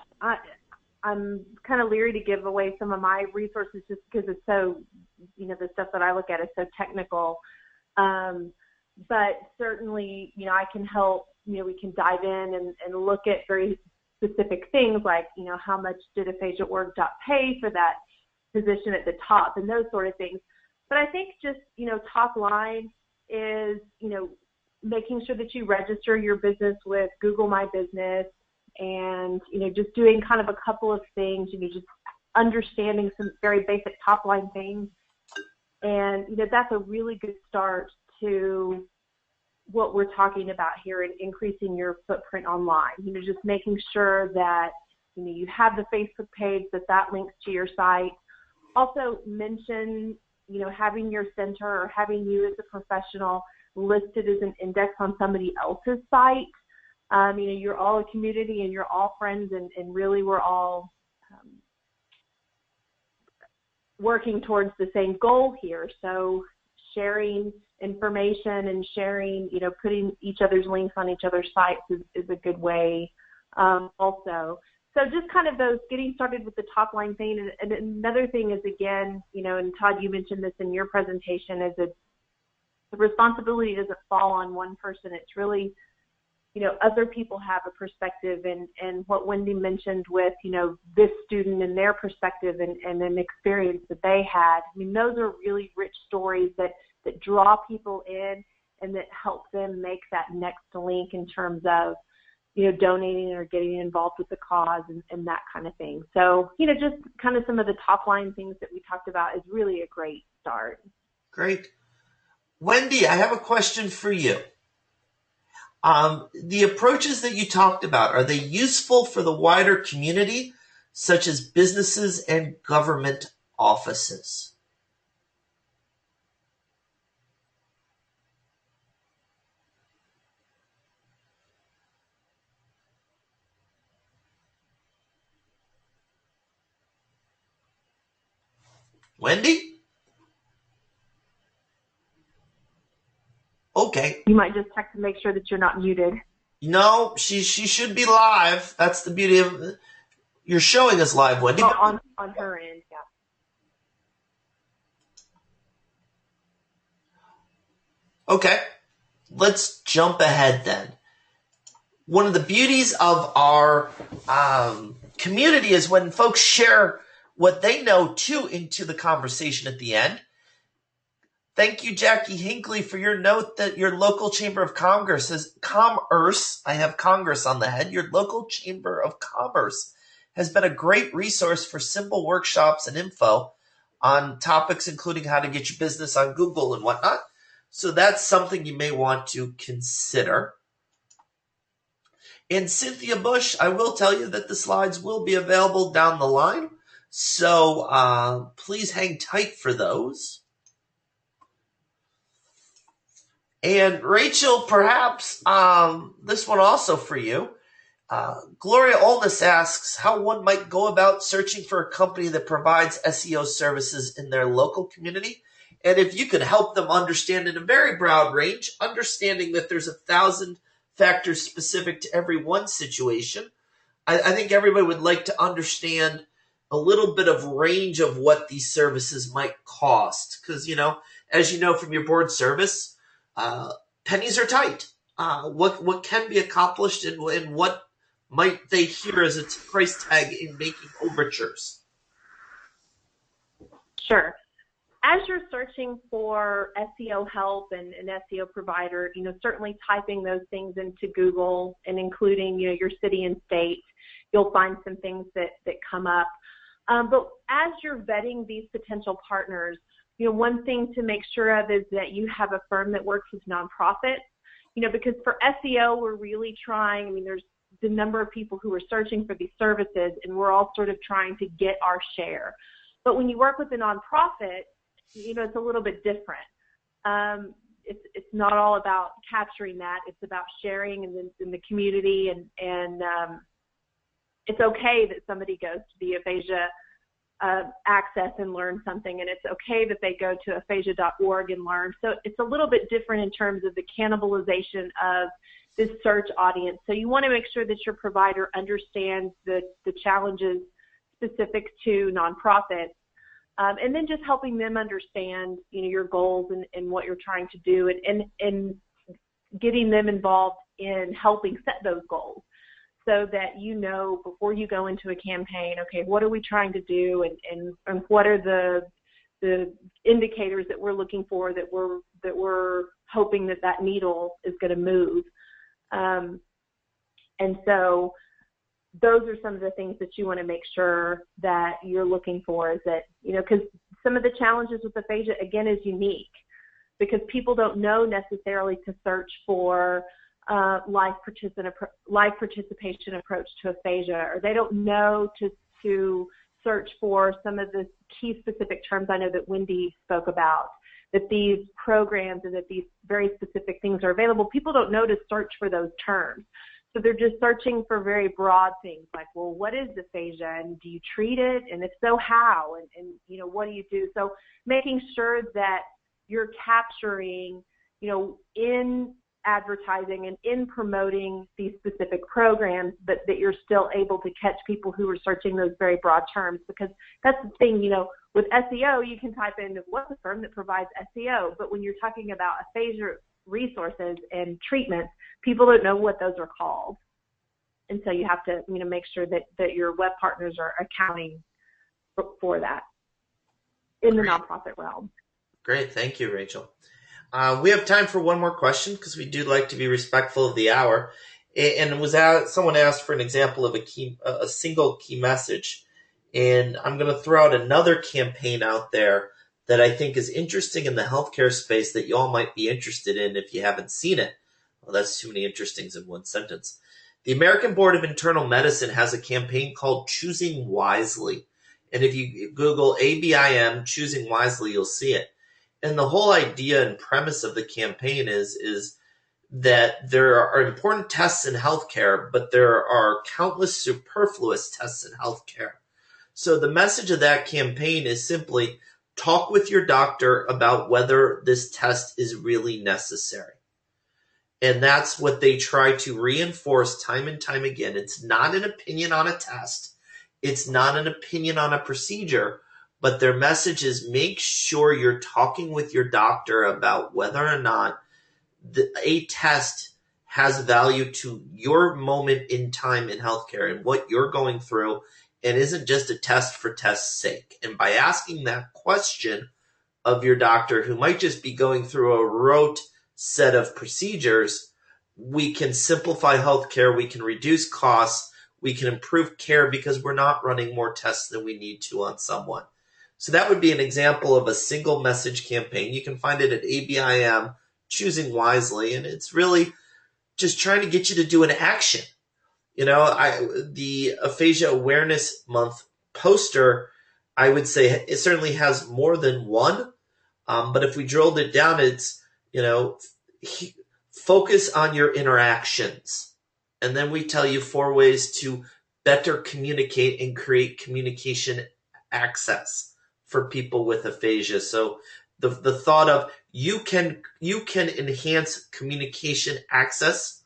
I'm kind of leery to give away some of my resources just because it's so, the stuff that I look at is so technical. But certainly, I can help, we can dive in and look at very specific things like, how much did AphasiaOrg pay for that position at the top and those sort of things. But I think just, top line is, making sure that you register your business with Google My Business and, just doing kind of a couple of things, just understanding some very basic top line things. And, that's a really good start to what we're talking about here in increasing your footprint online. Just making sure that, you have the Facebook page, that links to your site. Also mention, having your center or having you as a professional listed as an index on somebody else's site. You're all a community and you're all friends, and really we're all working towards the same goal here. So sharing information and sharing, putting each other's links on each other's sites is a good way also. So just kind of those getting started with the top line thing. And another thing is, again, and Todd, you mentioned this in your presentation, is that the responsibility doesn't fall on one person. It's really, other people have a perspective, and what Wendy mentioned with, this student and their perspective and an experience that they had. I mean, those are really rich stories that draw people in and that help them make that next link in terms of, donating or getting involved with the cause and that kind of thing. So, just kind of some of the top line things that we talked about is really a great start. Great. Wendy, I have a question for you. The approaches that you talked about, are they useful for the wider community, such as businesses and government offices? Wendy? Okay. You might just check to make sure that you're not muted. No, she should be live. That's the beauty of you're showing us live, Wendy. Oh, on her end, yeah. Okay, let's jump ahead then. One of the beauties of our community is when folks share what they know too into the conversation at the end. Thank you, Jackie Hinckley, for your note that your local Chamber of Commerce I have Congress on the head. Your local Chamber of Commerce has been a great resource for simple workshops and info on topics including how to get your business on Google and whatnot. So that's something you may want to consider. And Cynthia Bush, I will tell you that the slides will be available down the line. So please hang tight for those. And Rachel, perhaps this one also for you. Gloria Olness asks how one might go about searching for a company that provides SEO services in their local community. And if you could help them understand in a very broad range, understanding that there's 1,000 factors specific to every one situation. I think everybody would like to understand a little bit of range of what these services might cost. Because, as you know from your board service, pennies are tight. What can be accomplished and what might they hear as its price tag in making overtures? Sure. As you're searching for SEO help and an SEO provider, certainly typing those things into Google and including, your city and state, you'll find some things that come up. But as you're vetting these potential partners, one thing to make sure of is that you have a firm that works with nonprofits, because for SEO, we're really trying, there's the number of people who are searching for these services, and we're all sort of trying to get our share. But when you work with a nonprofit, it's a little bit different. It's not all about capturing that. It's about sharing in the community, and it's okay that somebody goes to the Aphasia Access and learn something, and it's okay that they go to aphasia.org and learn. So it's a little bit different in terms of the cannibalization of this search audience. So you want to make sure that your provider understands the challenges specific to nonprofits, and then just helping them understand, your goals and what you're trying to do, and getting them involved in helping set those goals, so that before you go into a campaign, okay, what are we trying to do, and what are the indicators that we're looking for, that we're hoping that needle is going to move. And so those are some of the things that you want to make sure that you're looking for, is that, because some of the challenges with aphasia, again, is unique, because people don't know necessarily to search for live participation approach to aphasia, or they don't know to search for some of the key specific terms I know that Wendy spoke about, that these programs and that these very specific things are available. People don't know to search for those terms. So they're just searching for very broad things like, well, what is aphasia, and do you treat it? And if so, how? And what do you do? So making sure that you're capturing, in advertising and in promoting these specific programs, but that you're still able to catch people who are searching those very broad terms. Because that's the thing, with SEO, you can type in what's a firm that provides SEO, but when you're talking about aphasia resources and treatments, people don't know what those are called. And so you have to, make sure that your web partners are accounting for that in the nonprofit realm. Great. Thank you, Rachel. We have time for one more question because we do like to be respectful of the hour. And someone asked for an example of a single key message. And I'm going to throw out another campaign out there that I think is interesting in the healthcare space that you all might be interested in if you haven't seen it. Well, that's too many interestings in one sentence. The American Board of Internal Medicine has a campaign called Choosing Wisely. And if you Google ABIM, Choosing Wisely, you'll see it. And the whole idea and premise of the campaign is that there are important tests in healthcare, but there are countless superfluous tests in healthcare. So the message of that campaign is simply talk with your doctor about whether this test is really necessary. And that's what they try to reinforce time and time again. It's not an opinion on a test. It's not an opinion on a procedure. But their message is make sure you're talking with your doctor about whether or not a test has value to your moment in time in healthcare and what you're going through, and isn't just a test for test's sake. And by asking that question of your doctor, who might just be going through a rote set of procedures, we can simplify healthcare, we can reduce costs, we can improve care because we're not running more tests than we need to on someone. So that would be an example of a single message campaign. You can find it at ABIM, Choosing Wisely, and it's really just trying to get you to do an action. The Aphasia Awareness Month poster, I would say it certainly has more than one, but if we drilled it down, it's, focus on your interactions. And then we tell you 4 ways to better communicate and create communication access for people with aphasia. So the thought of you can enhance communication access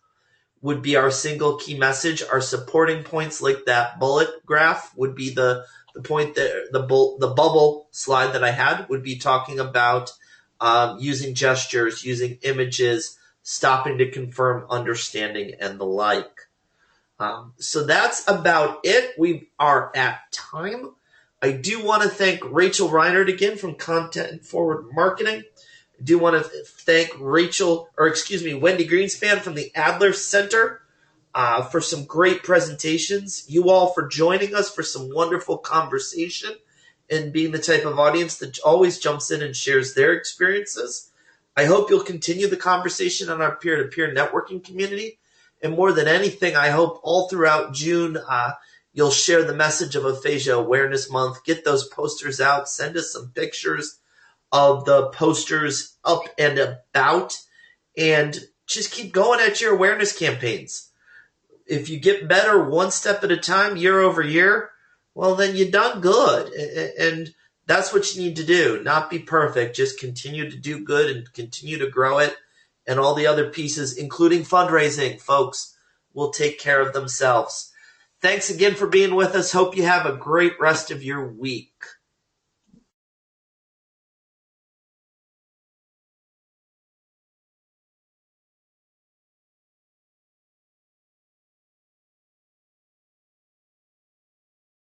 would be our single key message. Our supporting points, like that bullet graph, would be the point that the bubble slide that I had would be talking about using gestures, using images, stopping to confirm understanding, and the like. So that's about it. We are at time. I do want to thank Rachel Reinert again from Content and Forward Marketing. I do want to thank Wendy Greenspan from the Adler Center for some great presentations. You all for joining us for some wonderful conversation and being the type of audience that always jumps in and shares their experiences. I hope you'll continue the conversation on our peer-to-peer networking community. And more than anything, I hope all throughout June, you'll share the message of Aphasia Awareness Month. Get those posters out. Send us some pictures of the posters up and about. And just keep going at your awareness campaigns. If you get better one step at a time, year over year, well, then you've done good. And that's what you need to do. Not be perfect. Just continue to do good and continue to grow it. And all the other pieces, including fundraising, folks, will take care of themselves. Thanks again for being with us. Hope you have a great rest of your week.